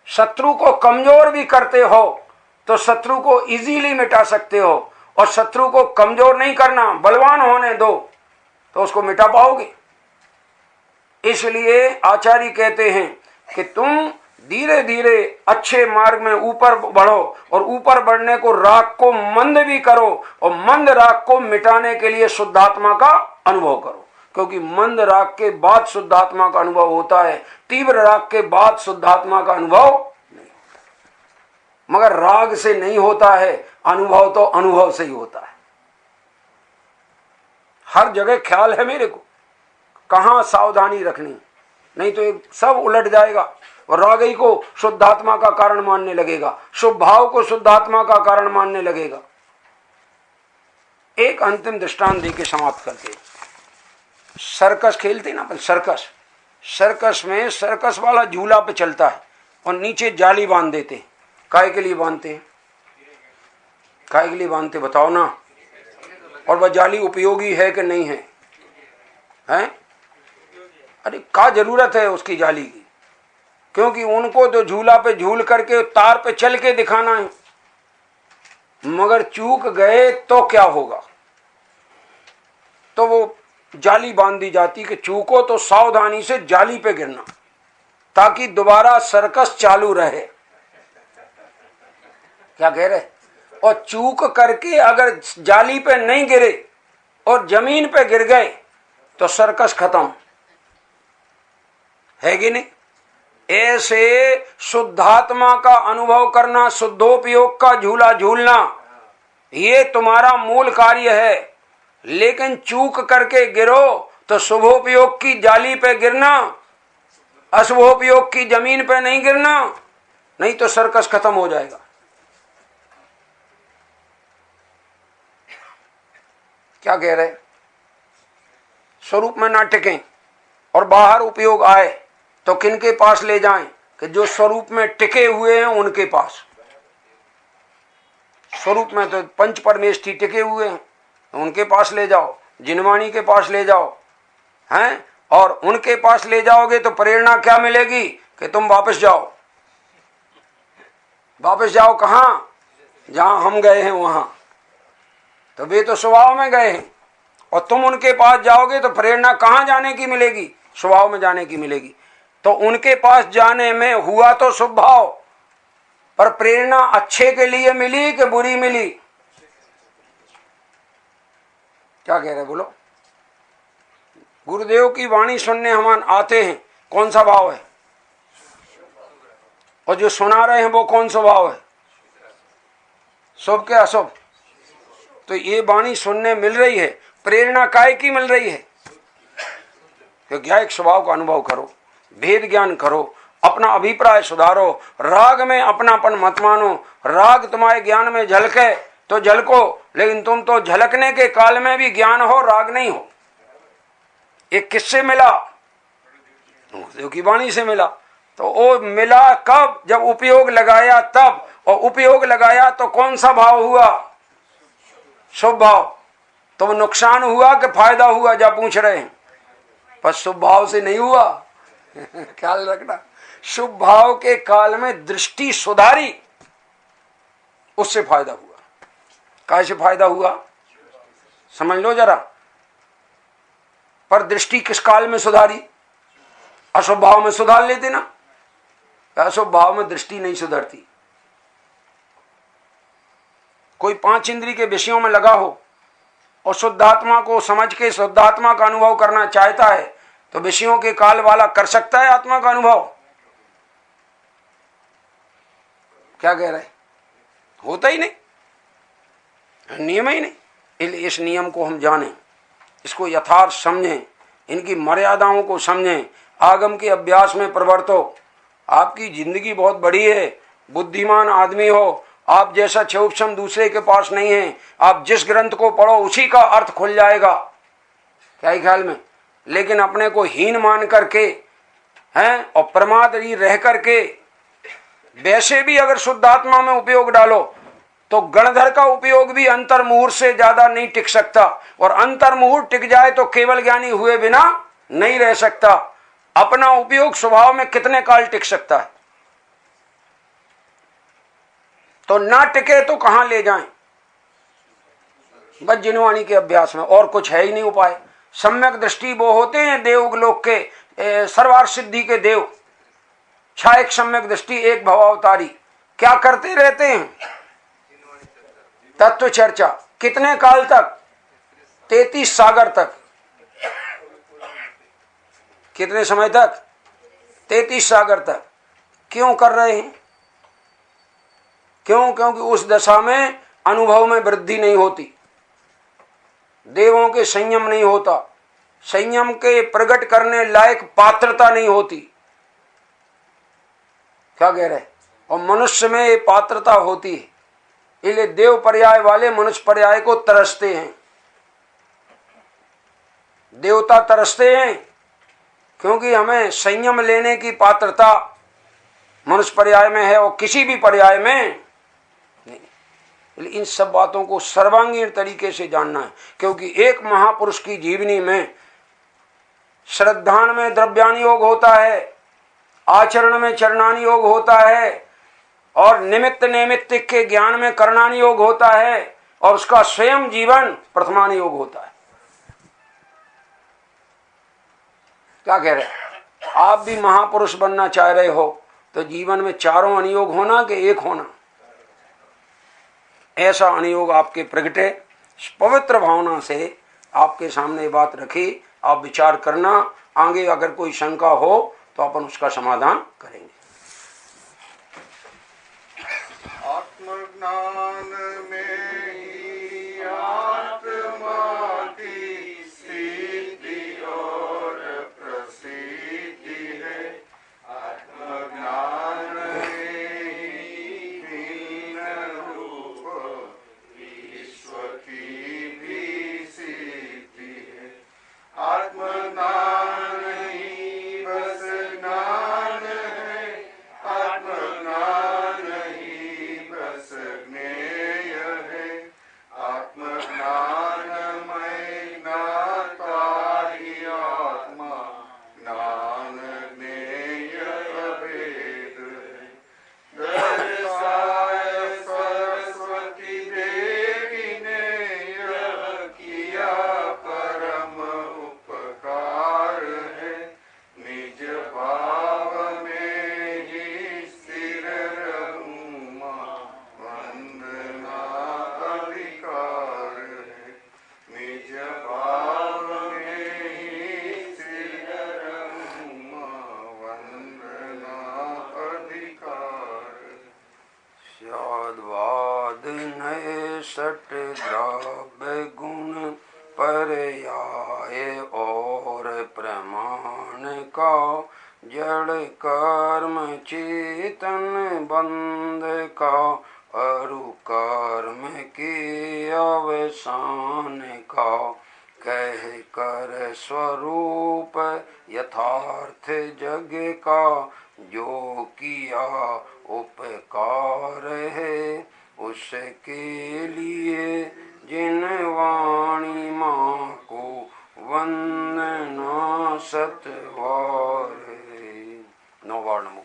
शत्रु को कमजोर भी करते हो तो शत्रु को इजीली मिटा सकते हो, और शत्रु को कमजोर नहीं करना, बलवान होने दो तो उसको मिटा पाओगे। इसलिए आचार्य कहते हैं कि तुम धीरे धीरे अच्छे मार्ग में ऊपर बढ़ो, और ऊपर बढ़ने को राग को मंद भी करो, और मंद राग को मिटाने के लिए शुद्धात्मा का अनुभव करो, क्योंकि मंद राग के बाद शुद्धात्मा का अनुभव होता है, तीव्र राग के बाद शुद्धात्मा का अनुभव नहीं। मगर राग से नहीं होता है अनुभव, तो अनुभव से ही होता है। हर जगह ख्याल है मेरे को कहां सावधानी रखनी, नहीं तो ये सब उलट जाएगा और रागी को शुद्धात्मा का कारण मानने लगेगा, शुभ भाव को शुद्धात्मा का कारण मानने लगेगा। एक अंतिम दृष्टांत देके समाप्त करते। सर्कस खेलते ना अपन, सर्कस, सर्कस में सर्कस वाला झूला पे चलता है और नीचे जाली बांध देते। काय के लिए बांधते हैं? काय के लिए बांधते बताओ ना? और वह जाली उपयोगी है कि नहीं है? हैं? अरे क्या जरूरत है उसकी जाली की? क्योंकि उनको तो झूला पे झूल करके तार पे चल के दिखाना है, मगर चूक गए तो क्या होगा? तो वो जाली बांध दी जाती कि चूको तो सावधानी से जाली पे गिरना, ताकि दोबारा सर्कस चालू रहे। क्या कह रहे? और चूक करके अगर जाली पे नहीं गिरे और जमीन पे गिर गए तो सर्कस खत्म है कि नहीं? ऐसे शुद्धात्मा का अनुभव करना, शुद्धोपयोग का झूला झूलना, ये तुम्हारा मूल कार्य है। लेकिन चूक करके गिरो तो शुभोपयोग की जाली पे गिरना, अशुभोपयोग की जमीन पे नहीं गिरना, नहीं तो सर्कस खत्म हो जाएगा। क्या कह रहे? स्वरूप में ना टिकें और बाहर उपयोग आए तो किनके पास ले जाएं? कि जो स्वरूप में टिके हुए हैं उनके पास। स्वरूप में तो पंच परमेष्ठी टिके हुए हैं, उनके पास ले जाओ, जिनवाणी के पास ले जाओ हैं, और उनके पास ले जाओगे तो प्रेरणा क्या मिलेगी कि तुम वापस जाओ। वापस जाओ कहां? जहां हम गए हैं वहां। तो वे तो स्वभाव में गए हैं, और तुम उनके पास जाओगे तो प्रेरणा कहां जाने की मिलेगी? स्वभाव में जाने की मिलेगी। तो उनके पास जाने में हुआ तो शुभ भाव, पर प्रेरणा अच्छे के लिए मिली कि बुरी मिली? क्या कह रहे बोलो? गुरुदेव की वाणी सुनने हम आते हैं, कौन सा भाव है? और जो सुना रहे हैं वो कौन सा भाव है? शुभ के अशुभ? तो ये वाणी सुनने मिल रही है, प्रेरणा काय की मिल रही है? क्योंकि एक स्वभाव का अनुभव करो, भेद ज्ञान करो, अपना अभिप्राय सुधारो, राग में अपनापन मत मानो। राग तुम्हारे ज्ञान में झलके तो झलको, लेकिन तुम तो झलकने के काल में भी ज्ञान हो, राग नहीं हो। ये किससे मिला? गुरुदेव की वाणी से मिला। तो वो मिला कब? जब उपयोग लगाया तब। और उपयोग लगाया तो कौन सा भाव हुआ? शुभ भाव। तो नुकसान हुआ कि फायदा हुआ? जब पूछ रहे हैं, पर शुभ भाव से नहीं हुआ। ख्याल रखना, शुभ भाव के काल में दृष्टि सुधारी, उससे फायदा हुआ। कैसे फायदा हुआ समझ लो जरा। पर दृष्टि किस काल में सुधारी? अशुभ भाव में सुधार लेते ना। अशुभ भाव में दृष्टि नहीं सुधरती। कोई 5 इंद्रिय के विषयों में लगा हो और शुद्धात्मा को समझ के शुद्धात्मा का अनुभव करना चाहता है, तो विषयों के काल वाला कर सकता है आत्मा का अनुभव? क्या कह रहे? होता ही नहीं, नियम ही नहीं। इस नियम को हम जानें, इसको यथार्थ समझें, इनकी मर्यादाओं को समझें, आगम के अभ्यास में प्रवर्तो। आपकी जिंदगी बहुत बड़ी है, बुद्धिमान आदमी हो, आप जैसा क्षोभक्षम दूसरे के पास नहीं है। आप जिस ग्रंथ को पढ़ो उसी का अर्थ खुल जाएगा, क्या ही ख्याल में। लेकिन अपने को हीन मान करके हैं और प्रमादी रह करके वैसे भी अगर शुद्धात्मा में उपयोग डालो तो गणधर का उपयोग भी अंतर्मुहूर्त से ज्यादा नहीं टिक सकता, और अंतर्मुहूर्त टिक जाए तो केवल ज्ञानी हुए बिना नहीं रह सकता। अपना उपयोग स्वभाव में कितने काल टिक सकता है? तो ना टिके तो कहां ले जाएं? बस जिनवाणी के अभ्यास में, और कुछ है ही नहीं उपाय। सम्यक दृष्टि वो होते हैं देवलोक के सर्वार्थ सिद्धि के देव। छायक सम्यक दृष्टि एक भवावतारी क्या करते रहते हैं? तत्व चर्चा। कितने काल तक? 33 सागर तक। कितने समय तक? 33 सागर तक। क्यों कर रहे हैं? क्यों? क्योंकि उस दशा में अनुभव में वृद्धि नहीं होती, देवों के संयम नहीं होता, संयम के प्रकट करने लायक पात्रता नहीं होती। क्या कह रहे? और मनुष्य में ये पात्रता होती है, इसलिए देव पर्याय वाले मनुष्य पर्याय को तरसते हैं। देवता तरसते हैं क्योंकि हमें संयम लेने की पात्रता मनुष्य पर्याय में है और किसी भी पर्याय में नहीं। इन सब बातों को सर्वांगीण तरीके से जानना है, क्योंकि एक महापुरुष की जीवनी में श्रद्धान में द्रव्यान योग होता है, आचरण में चरणान योग होता है, और निमित्त नैमित्तिक के ज्ञान में करणान योग होता है, और उसका स्वयं जीवन प्रथमान योग होता है। क्या कह रहे? आप भी महापुरुष बनना चाह रहे हो तो जीवन में चारों अनुयोग होना कि एक होना? ऐसा अनुयोग आपके प्रगटे। पवित्र भावना से आपके सामने बात रखी, आप विचार करना। आगे अगर कोई शंका हो तो अपन उसका समाधान करेंगे। आत्मज्ञान में ही आत्मा की सिद्धि और प्रसिद्धि है। आत्मज्ञान में ही भिन्न रूप विश्व की भी सिद्धि है। आत्मज्ञान ही बस ज्ञान है। आत्मज्ञान ही बस ज्ञेय पर्याय और प्रमाण का, जड़ कर्म चेतन बंध का, अरु कर्म के अवसान का, कह कर स्वरूप यथार्थ जग का, जो किया उपकार है उसके लिए, जिन वाणी माँ को वंदना सतवार है। 9 बार नमो।